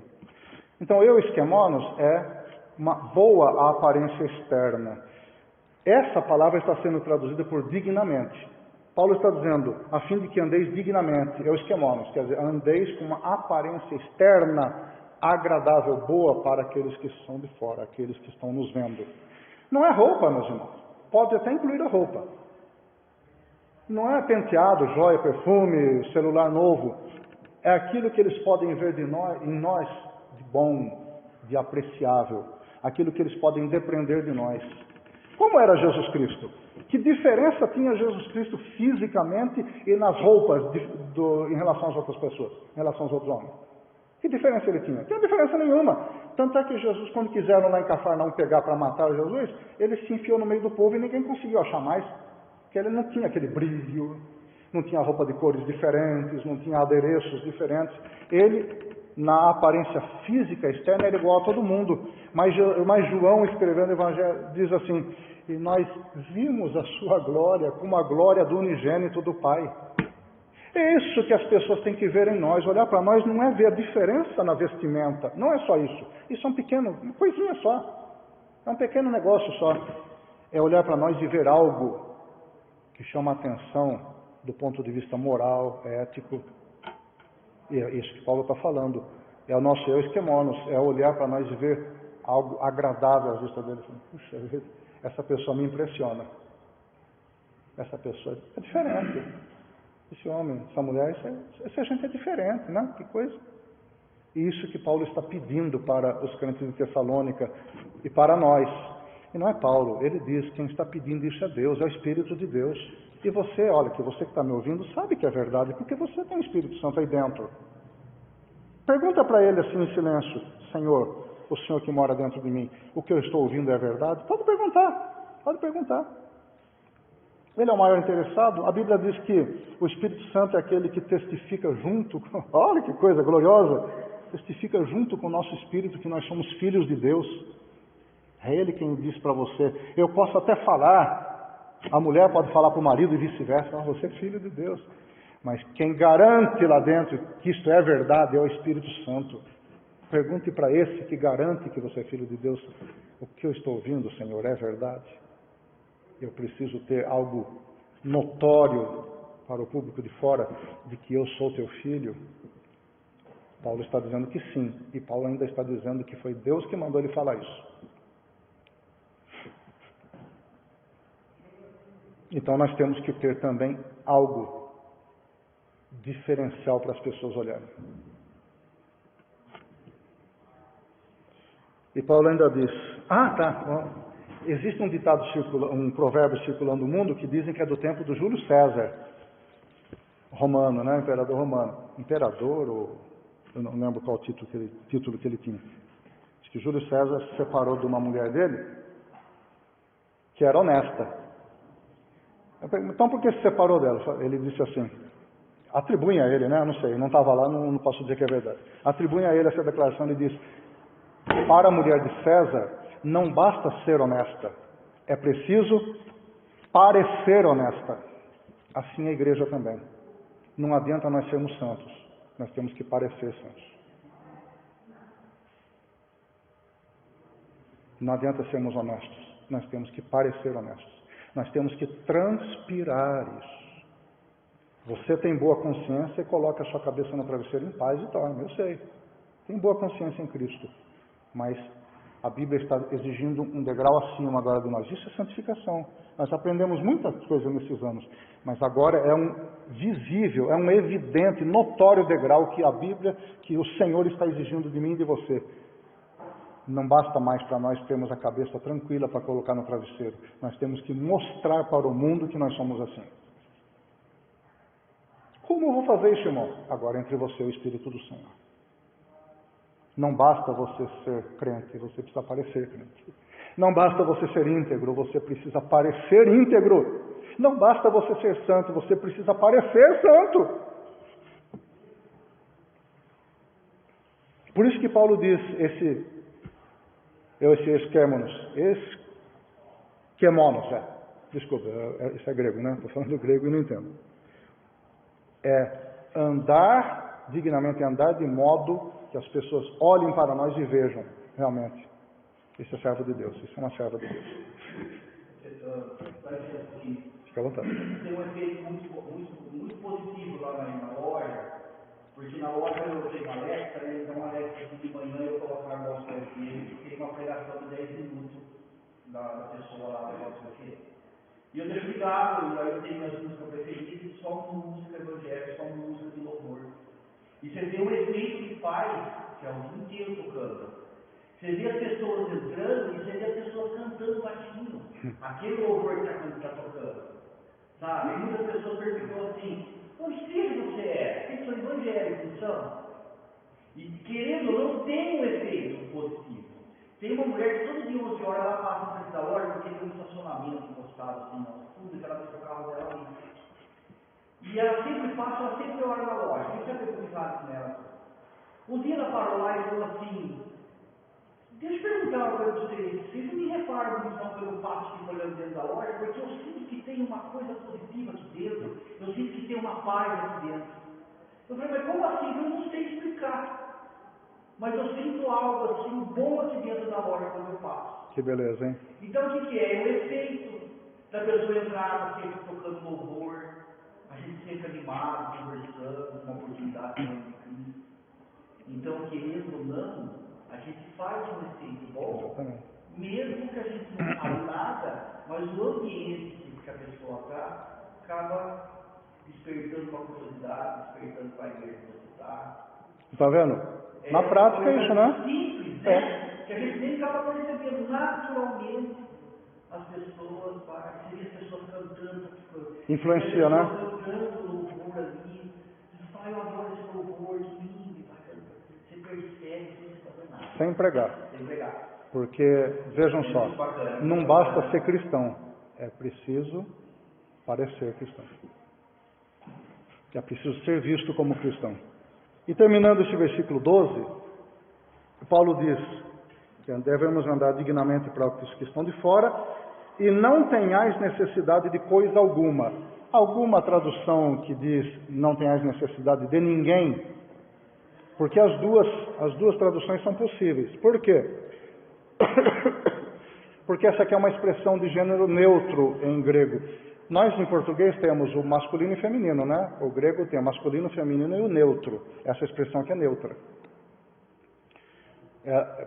Então, esquemônos, é uma boa aparência externa. Essa palavra está sendo traduzida por dignamente. Paulo está dizendo, a fim de que andeis dignamente, é o esquemonos, quer dizer, andeis com uma aparência externa agradável, boa para aqueles que são de fora, aqueles que estão nos vendo. Não é roupa, meus irmãos. Pode até incluir a roupa. Não é penteado, joia, perfume, celular novo. É aquilo que eles podem ver em nós de bom, de apreciável. Aquilo que eles podem depender de nós. Como era Jesus Cristo? Que diferença tinha Jesus Cristo fisicamente e nas roupas em relação às outras pessoas, em relação aos outros homens? Que diferença ele tinha? Não tinha diferença nenhuma. Tanto é que Jesus, quando quiseram lá em Cafarnaum pegar para matar Jesus, ele se enfiou no meio do povo e ninguém conseguiu achar mais. Porque ele não tinha aquele brilho, não tinha roupa de cores diferentes, não tinha adereços diferentes. Ele, na aparência física externa, era igual a todo mundo. Mas João, escrevendo o Evangelho, diz assim, e nós vimos a sua glória como a glória do unigênito do Pai. É isso que as pessoas têm que ver em nós. Olhar para nós não é ver a diferença na vestimenta. Não é só isso. Isso é uma coisinha só. É um pequeno negócio só. É olhar para nós e ver algo que chama a atenção do ponto de vista moral, ético. E é isso que Paulo está falando. É o nosso eu esquemonos. É olhar para nós e ver algo agradável à vista dele. Puxa, essa pessoa me impressiona. Essa pessoa é diferente. Esse homem, essa mulher, essa gente é diferente, né? Que coisa. E isso que Paulo está pedindo para os crentes de Tessalônica e para nós. E não é Paulo, ele diz, quem está pedindo isso é Deus, é o Espírito de Deus. E você, olha, que você que está me ouvindo, sabe que é verdade, porque você tem o Espírito Santo aí dentro. Pergunta para ele assim em silêncio, Senhor, o Senhor que mora dentro de mim, o que eu estou ouvindo é verdade? Pode perguntar. Ele é o maior interessado. A Bíblia diz que o Espírito Santo é aquele que testifica junto, olha que coisa gloriosa, testifica junto com o nosso espírito que nós somos filhos de Deus. É Ele quem diz para você. Eu posso até falar, a mulher pode falar para o marido e vice-versa, você é filho de Deus. Mas quem garante lá dentro que isto é verdade é o Espírito Santo. Pergunte para esse que garante que você é filho de Deus, o que eu estou ouvindo, Senhor, é verdade? Eu preciso ter algo notório para o público de fora de que eu sou teu filho? Paulo está dizendo que sim. E Paulo ainda está dizendo que foi Deus que mandou ele falar isso. Então nós temos que ter também algo diferencial para as pessoas olharem. E Paulo ainda diz, existe um ditado, um provérbio circulando no mundo que dizem que é do tempo do Júlio César, romano, né? Imperador romano. Imperador, ou eu não lembro qual título que ele tinha. Diz que Júlio César se separou de uma mulher dele que era honesta. Então por que se separou dela? Ele disse assim, atribuem a ele, né? Eu não sei, não estava lá, não posso dizer que é verdade. Atribuem a ele essa declaração, ele diz, para a mulher de César, não basta ser honesta, é preciso parecer honesta. Assim a igreja também. Não adianta nós sermos santos, nós temos que parecer santos. Não adianta sermos honestos, nós temos que parecer honestos. Nós temos que transpirar isso. Você tem boa consciência e coloca a sua cabeça no travesseiro em paz e dorme, eu sei. Tem boa consciência em Cristo, mas a Bíblia está exigindo um degrau acima agora de nós. Isso é santificação. Nós aprendemos muitas coisas nesses anos, mas agora é um visível, é um evidente, notório degrau que a Bíblia, que o Senhor está exigindo de mim e de você. Não basta mais para nós termos a cabeça tranquila para colocar no travesseiro. Nós temos que mostrar para o mundo que nós somos assim. Como eu vou fazer isso, irmão? Agora entre você e o Espírito do Senhor. Não basta você ser crente, você precisa parecer crente. Não basta você ser íntegro, você precisa parecer íntegro. Não basta você ser santo, você precisa parecer santo. Por isso que Paulo diz, esse esquemonos, desculpa, isso é grego, né? Estou falando grego e não entendo. É andar dignamente, andar de modo que as pessoas olhem para nós e vejam, realmente, isso é servo de Deus, isso é uma serva de Deus. Fica à vontade. Tem um efeito muito positivo lá na loja, porque na loja eu tenho palestra, né? Então uma palestra de manhã eu coloco a gospel aqui, tem uma pregação de 10 minutos da pessoa lá, da gospel aqui. E eu deixo ligado, e aí eu tenho minhas músicas preferidas, só música evangélica, só música de louvor. E você vê o efeito que faz, que é o dia inteiro tocando. Você vê as pessoas entrando e você vê as pessoas cantando baixinho. Aquele louvor que está tocando. Sabe? E muitas pessoas perguntam assim, onde seja você é? Eles são evangélicos, não são? E querendo ou não, tem um efeito positivo. Tem uma mulher que todo dia 11 horas ela passa na frente da loja porque tem um estacionamento encostado assim, tudo que ela deixa o carro dela ali. E ela sempre passa, ela sempre olha na loja. Eu sempre fui cuidado com ela. Um dia ela parou lá e falou assim, deixa eu perguntar uma coisa para vocês. Vocês não me reparam muito não pelo fato de ficar olhando dentro da loja, porque eu sinto que tem uma coisa positiva aqui dentro. Eu sinto que tem uma paz aqui dentro. Eu falei, mas como assim? Eu não sei explicar. Mas eu sinto algo assim bom aqui dentro da loja quando eu passo. Que beleza, hein? Então o que é? É o efeito da pessoa entrar sempre tocando louvor, a gente sempre animado, conversando, uma oportunidade de Cristo. Então, querendo ou não, a gente faz um efeito bom, mesmo que a gente não fale nada, mas o ambiente que a pessoa está acaba despertando uma curiosidade, despertando para a igreja que você está. Está vendo? Na prática é isso, né? Simples, né? Que a gente nem acaba percebendo naturalmente as pessoas, você vê as pessoas cantando, influencia, né? Cantando louvor ali, você fala, eu adoro esse louvor, que lindo, você percebe que você está fazendo nada. Sem pregar. Sem pregar. Porque, vejam só, não basta ser cristão, é preciso parecer cristão. É preciso ser visto como cristão. E terminando esse versículo 12, Paulo diz que devemos andar dignamente para os que estão de fora e não tenhais necessidade de coisa alguma. Alguma tradução que diz não tenhais necessidade de ninguém, porque as duas traduções são possíveis. Por quê? Porque essa aqui é uma expressão de gênero neutro em grego. Nós, em português, temos o masculino e feminino, né? O grego tem o masculino, o feminino e o neutro. Essa expressão aqui é neutra.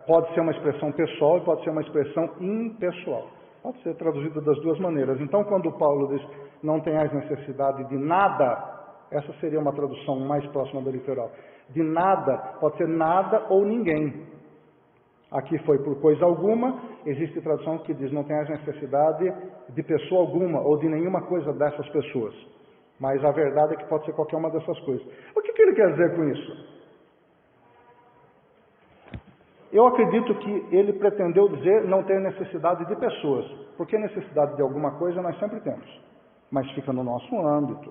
Pode ser uma expressão pessoal e pode ser uma expressão impessoal. Pode ser traduzida das duas maneiras. Então, quando Paulo diz, não tenhais necessidade de nada, essa seria uma tradução mais próxima do literal. De nada, pode ser nada ou ninguém. Aqui foi por coisa alguma, existe tradução que diz não tenhas necessidade de pessoa alguma ou de nenhuma coisa dessas pessoas. Mas a verdade é que pode ser qualquer uma dessas coisas. O que ele quer dizer com isso? Eu acredito que ele pretendeu dizer não ter necessidade de pessoas, porque necessidade de alguma coisa nós sempre temos, mas fica no nosso âmbito.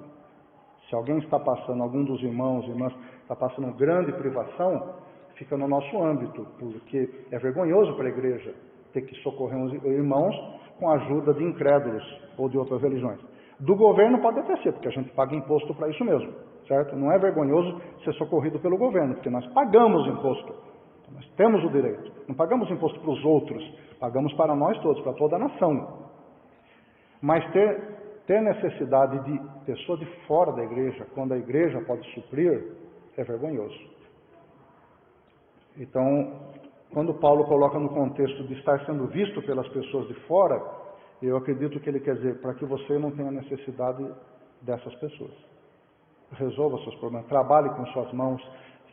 Se alguém está passando, algum dos irmãos, irmãs, está passando grande privação, fica no nosso âmbito, porque é vergonhoso para a igreja ter que socorrer os irmãos com a ajuda de incrédulos ou de outras religiões. Do governo pode até ser, porque a gente paga imposto para isso mesmo, certo? Não é vergonhoso ser socorrido pelo governo, porque nós pagamos imposto, nós temos o direito. Não pagamos imposto para os outros, pagamos para nós todos, para toda a nação. Mas ter necessidade de pessoa de fora da igreja, quando a igreja pode suprir, é vergonhoso. Então, quando Paulo coloca no contexto de estar sendo visto pelas pessoas de fora, eu acredito que ele quer dizer, para que você não tenha necessidade dessas pessoas. Resolva seus problemas, trabalhe com suas mãos,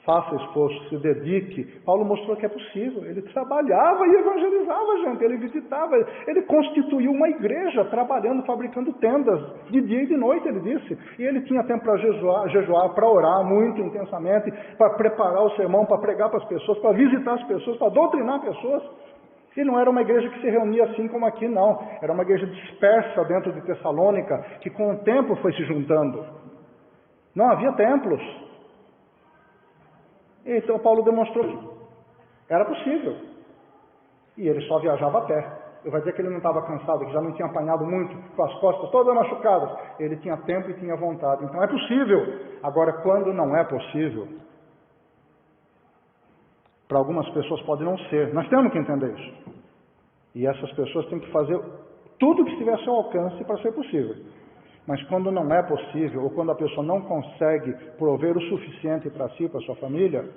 faça esforço, se dedique. Paulo mostrou que é possível, ele trabalhava e evangelizava, gente, ele visitava, ele constituiu uma igreja, trabalhando, fabricando tendas, de dia e de noite, ele disse. E ele tinha tempo para jejuar, para orar muito intensamente, para preparar o sermão, para pregar para as pessoas, para visitar as pessoas, para doutrinar pessoas. E não era uma igreja que se reunia assim como aqui, não. Era uma igreja dispersa dentro de Tessalônica, que com o tempo foi se juntando. Não havia templos. Então Paulo demonstrou que era possível. E ele só viajava a pé. Eu vou dizer que ele não estava cansado, que já não tinha apanhado muito, com as costas todas machucadas. Ele tinha tempo e tinha vontade. Então é possível. Agora, quando não é possível, para algumas pessoas pode não ser. Nós temos que entender isso. E essas pessoas têm que fazer tudo que estiver ao seu alcance para ser possível. Mas quando não é possível, ou quando a pessoa não consegue prover o suficiente para si, para a sua família,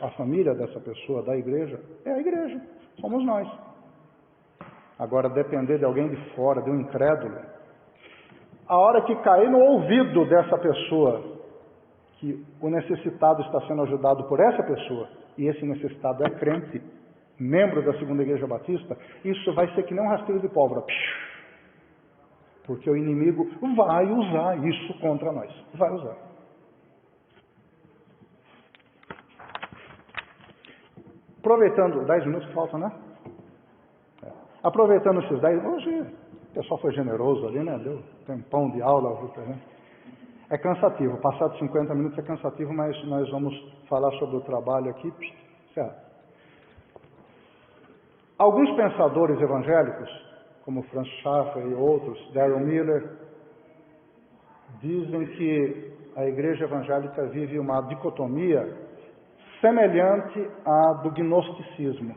a família dessa pessoa, da igreja, é a igreja, somos nós. Agora, depender de alguém de fora, de um incrédulo, a hora que cair no ouvido dessa pessoa que o necessitado está sendo ajudado por essa pessoa, e esse necessitado é crente, membro da Segunda Igreja Batista, isso vai ser que nem um rastilho de pólvora. Porque o inimigo vai usar isso contra nós. Vai usar. Aproveitando, 10 minutos que faltam, né? Aproveitando esses 10, hoje o pessoal foi generoso ali, né? Deu tempão de aula, viu, pra gente. É cansativo, passar de 50 minutos é cansativo, mas nós vamos falar sobre o trabalho aqui. Certo. Alguns pensadores evangélicos, como Franz Schaeffer e outros, Darrell Miller, dizem que a igreja evangélica vive uma dicotomia semelhante à do gnosticismo.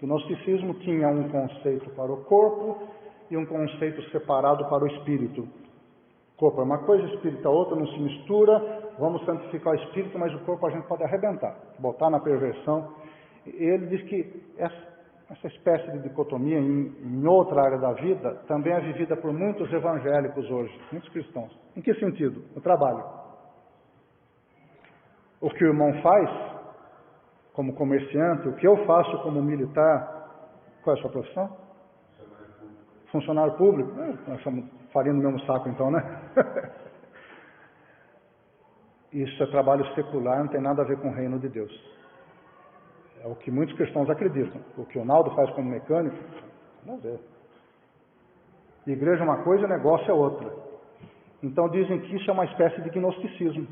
O gnosticismo tinha um conceito para o corpo e um conceito separado para o espírito. Corpo é uma coisa, espírito é outra, não se mistura, vamos santificar o espírito, mas o corpo a gente pode arrebentar, botar na perversão. Ele diz que essa espécie de dicotomia em outra área da vida também é vivida por muitos evangélicos hoje, muitos cristãos. Em que sentido? No trabalho. O que o irmão faz como comerciante, o que eu faço como militar, qual é a sua profissão? Funcionário público. Nós estamos farinha no mesmo saco então, né? Isso é trabalho secular, não tem nada a ver com o reino de Deus. É o que muitos cristãos acreditam. O que o Naldo faz como mecânico, não vê. Igreja é uma coisa, negócio é outra. Então dizem que isso é uma espécie de gnosticismo,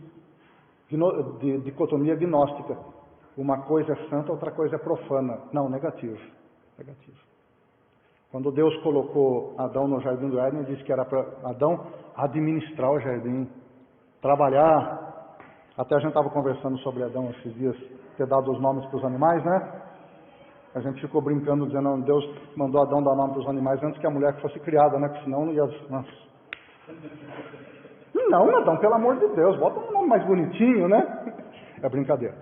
de dicotomia gnóstica. Uma coisa é santa, outra coisa é profana. Não, negativo. Negativo. Quando Deus colocou Adão no jardim do Éden, ele disse que era para Adão administrar o jardim, trabalhar. Até a gente estava conversando sobre Adão esses dias, ter dado os nomes para os animais, né? A gente ficou brincando, dizendo que Deus mandou Adão dar nome para os animais antes que a mulher fosse criada, né? Porque senão não ia... Nossa. Não, Adão, pelo amor de Deus, bota um nome mais bonitinho, né? É brincadeira.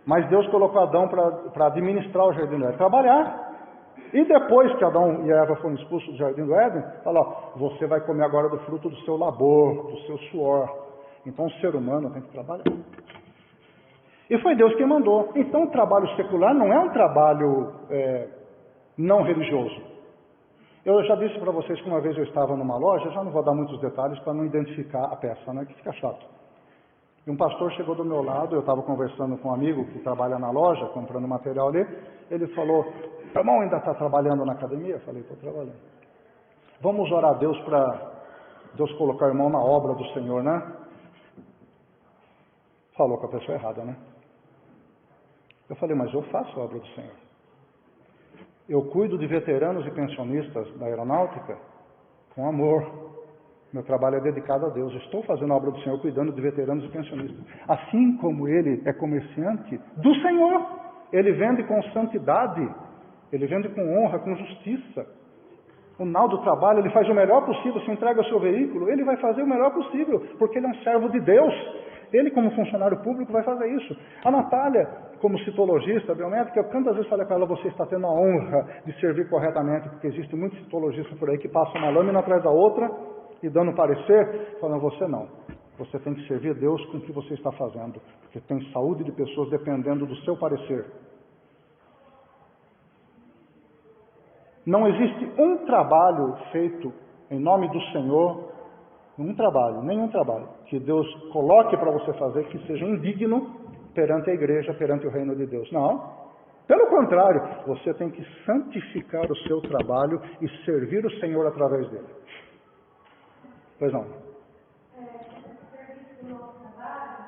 Mas Deus colocou Adão para administrar o jardim do Éden, trabalhar. E depois que Adão e Eva foram expulsos do jardim do Éden, fala, você vai comer agora do fruto do seu labor, do seu suor. Então o ser humano tem que trabalhar. E foi Deus quem mandou. Então o trabalho secular não é um trabalho não religioso. Eu já disse para vocês que uma vez eu estava numa loja, já não vou dar muitos detalhes para não identificar a peça, né, que fica chato. E um pastor chegou do meu lado, eu estava conversando com um amigo que trabalha na loja, comprando material ali, ele falou, irmão, ainda está trabalhando na academia? Eu falei, estou trabalhando. Vamos orar a Deus para Deus colocar o irmão na obra do Senhor, né? Falou com a pessoa errada, né? Eu falei, mas eu faço a obra do Senhor. Eu cuido de veteranos e pensionistas da aeronáutica com amor. Meu trabalho é dedicado a Deus. Eu estou fazendo a obra do Senhor, cuidando de veteranos e pensionistas. Assim como ele é comerciante do Senhor. Ele vende com santidade. Ele vende com honra, com justiça. O Naldo trabalha, ele faz o melhor possível. Se entrega o seu veículo, ele vai fazer o melhor possível. Porque ele é um servo de Deus. Ele, como funcionário público, vai fazer isso. A Natália, como citologista, biométrica, eu tantas vezes falei para ela, você está tendo a honra de servir corretamente, porque existem muitos citologistas por aí que passam uma lâmina atrás da outra e dando parecer, falando, você não. Você tem que servir a Deus com o que você está fazendo, porque tem saúde de pessoas dependendo do seu parecer. Não existe um trabalho feito em nome do Senhor, nenhum trabalho, que Deus coloque para você fazer que seja indigno perante a igreja, perante o reino de Deus. Não. Pelo contrário, você tem que santificar o seu trabalho e servir o Senhor através dele. Pois não. O serviço do nosso trabalho,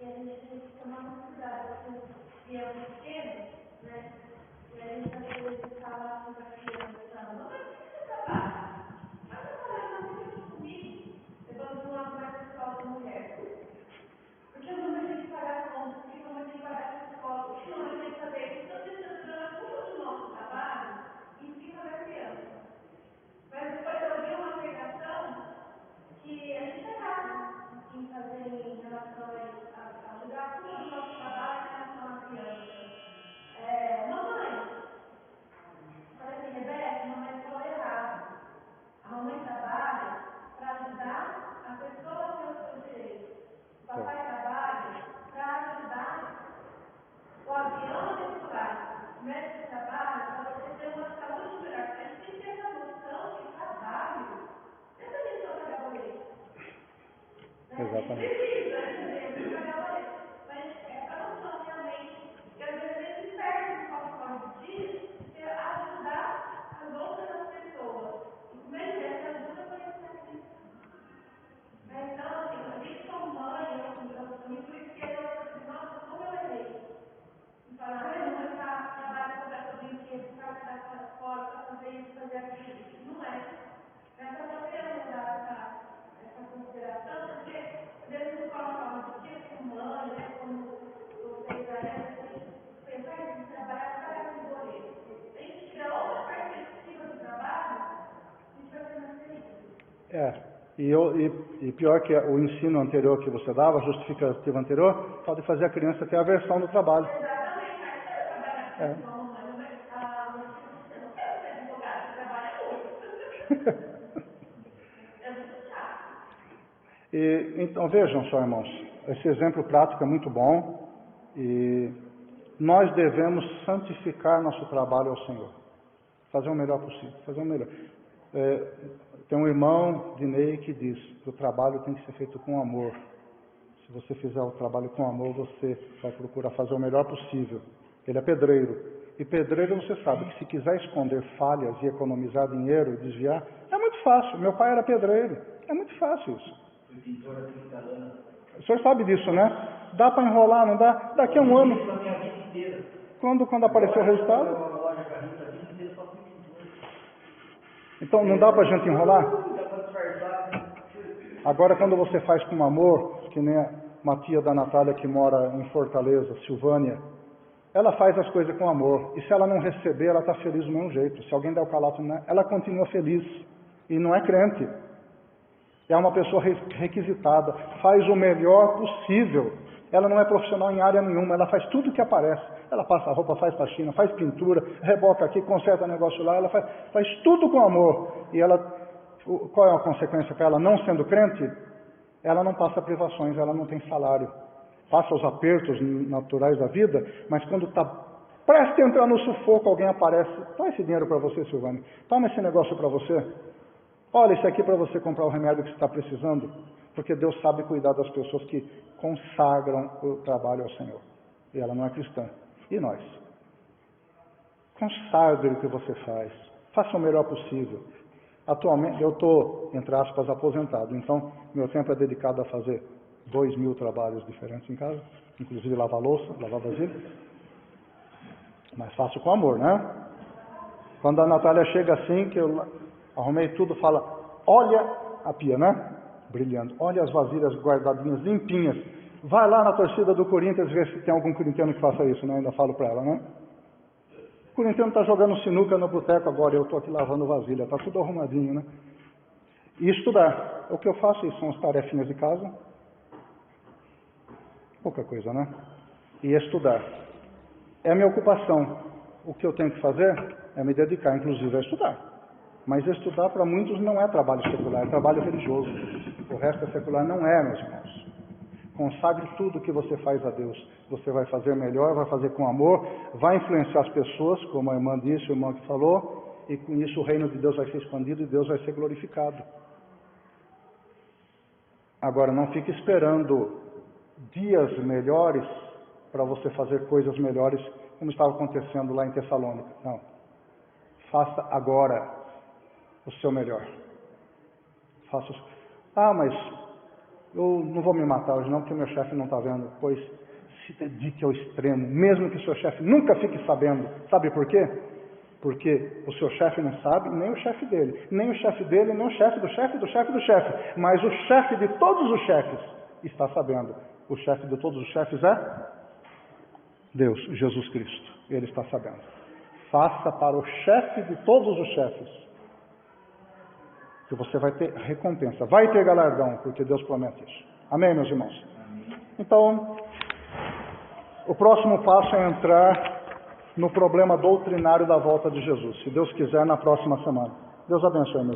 a gente tem que tomar muito cuidado, porque é um pequeno, né? E a gente às vezes fala para a criança, não vai ter trabalho. Mas eu falei, não tem comigo. Levamos uma parte da escola da mulher. Porque a mamãe tem que pagar a conta, porque a mamãe tem que pagar a escola, porque a mamãe tem que saber que toda essa culpa do nosso trabalho e fica Exatamente. E pior que o ensino anterior que você dava, a justificativa anterior, pode fazer a criança ter aversão do trabalho. Então vejam só, irmãos, esse exemplo prático é muito bom e nós devemos santificar nosso trabalho ao Senhor, fazer o melhor possível, fazer o melhor. Tem um irmão de Ney que diz que o trabalho tem que ser feito com amor. Se você fizer o trabalho com amor, você vai procurar fazer o melhor possível. Ele é pedreiro. E pedreiro você sabe que se quiser esconder falhas e economizar dinheiro e desviar, é muito fácil. Meu pai era pedreiro. É muito fácil isso. O senhor sabe disso, né? Dá para enrolar, não dá? Daqui a um ano. Quando aparecer o resultado? Então não dá para a gente enrolar? Agora quando você faz com amor, que nem uma tia da Natália que mora em Fortaleza, Silvânia, ela faz as coisas com amor. E se ela não receber, ela está feliz do mesmo jeito. Se alguém der o calato, ela continua feliz. E não é crente. É uma pessoa requisitada. Faz o melhor possível. Ela não é profissional em área nenhuma. Ela faz tudo o que aparece. Ela passa roupa, faz faxina, faz pintura, reboca aqui, conserta negócio lá. Ela faz tudo com amor. E ela, qual é a consequência para ela? Não sendo crente, ela não passa privações, ela não tem salário. Passa os apertos naturais da vida, mas quando está prestes a entrar no sufoco, alguém aparece. Toma esse dinheiro para você, Silvânia. Toma esse negócio para você. Olha, isso aqui para você comprar o remédio que você está precisando. Porque Deus sabe cuidar das pessoas que consagram o trabalho ao Senhor. E ela não é cristã. E nós? Consagre o que você faz. Faça o melhor possível. Atualmente, eu estou, entre aspas, aposentado. Então, meu tempo é dedicado a fazer 2.000 trabalhos diferentes em casa. Inclusive lavar louça, lavar vasilha. Mas faço com amor, né? Quando a Natália chega assim, que eu arrumei tudo, fala, olha a pia, né? Brilhando. Olha as vasilhas guardadinhas, limpinhas. Vai lá na torcida do Corinthians ver se tem algum corintiano que faça isso, né? Ainda falo para ela, né? O corintiano está jogando sinuca no boteco agora, eu estou aqui lavando vasilha, está tudo arrumadinho, né? E estudar. O que eu faço isso são as tarefinhas de casa. Pouca coisa, né? E estudar. É a minha ocupação. O que eu tenho que fazer é me dedicar, inclusive, a estudar. Mas estudar para muitos não é trabalho secular, é trabalho religioso. O resto é secular, não é, meus irmãos. Consagre tudo que você faz a Deus. Você vai fazer melhor, vai fazer com amor, vai influenciar as pessoas, como a irmã disse, o irmão que falou, e com isso o reino de Deus vai ser expandido e Deus vai ser glorificado. Agora, não fique esperando dias melhores para você fazer coisas melhores, como estava acontecendo lá em Tessalônica. Não. Faça agora o seu melhor. Faça. Mas eu não vou me matar hoje não, porque meu chefe não está vendo. Pois se dedique ao extremo, mesmo que seu chefe nunca fique sabendo. Sabe por quê? Porque o seu chefe não sabe, nem o chefe dele. Nem o chefe dele, nem o chefe do chefe do chefe do chefe. Mas o chefe de todos os chefes está sabendo. O chefe de todos os chefes é Deus, Jesus Cristo. Ele está sabendo. Faça para o chefe de todos os chefes. Que você vai ter recompensa. Vai ter galardão, porque Deus promete isso. Amém, meus irmãos? Então, o próximo passo é entrar no problema doutrinário da volta de Jesus. Se Deus quiser, na próxima semana. Deus abençoe, meus irmãos.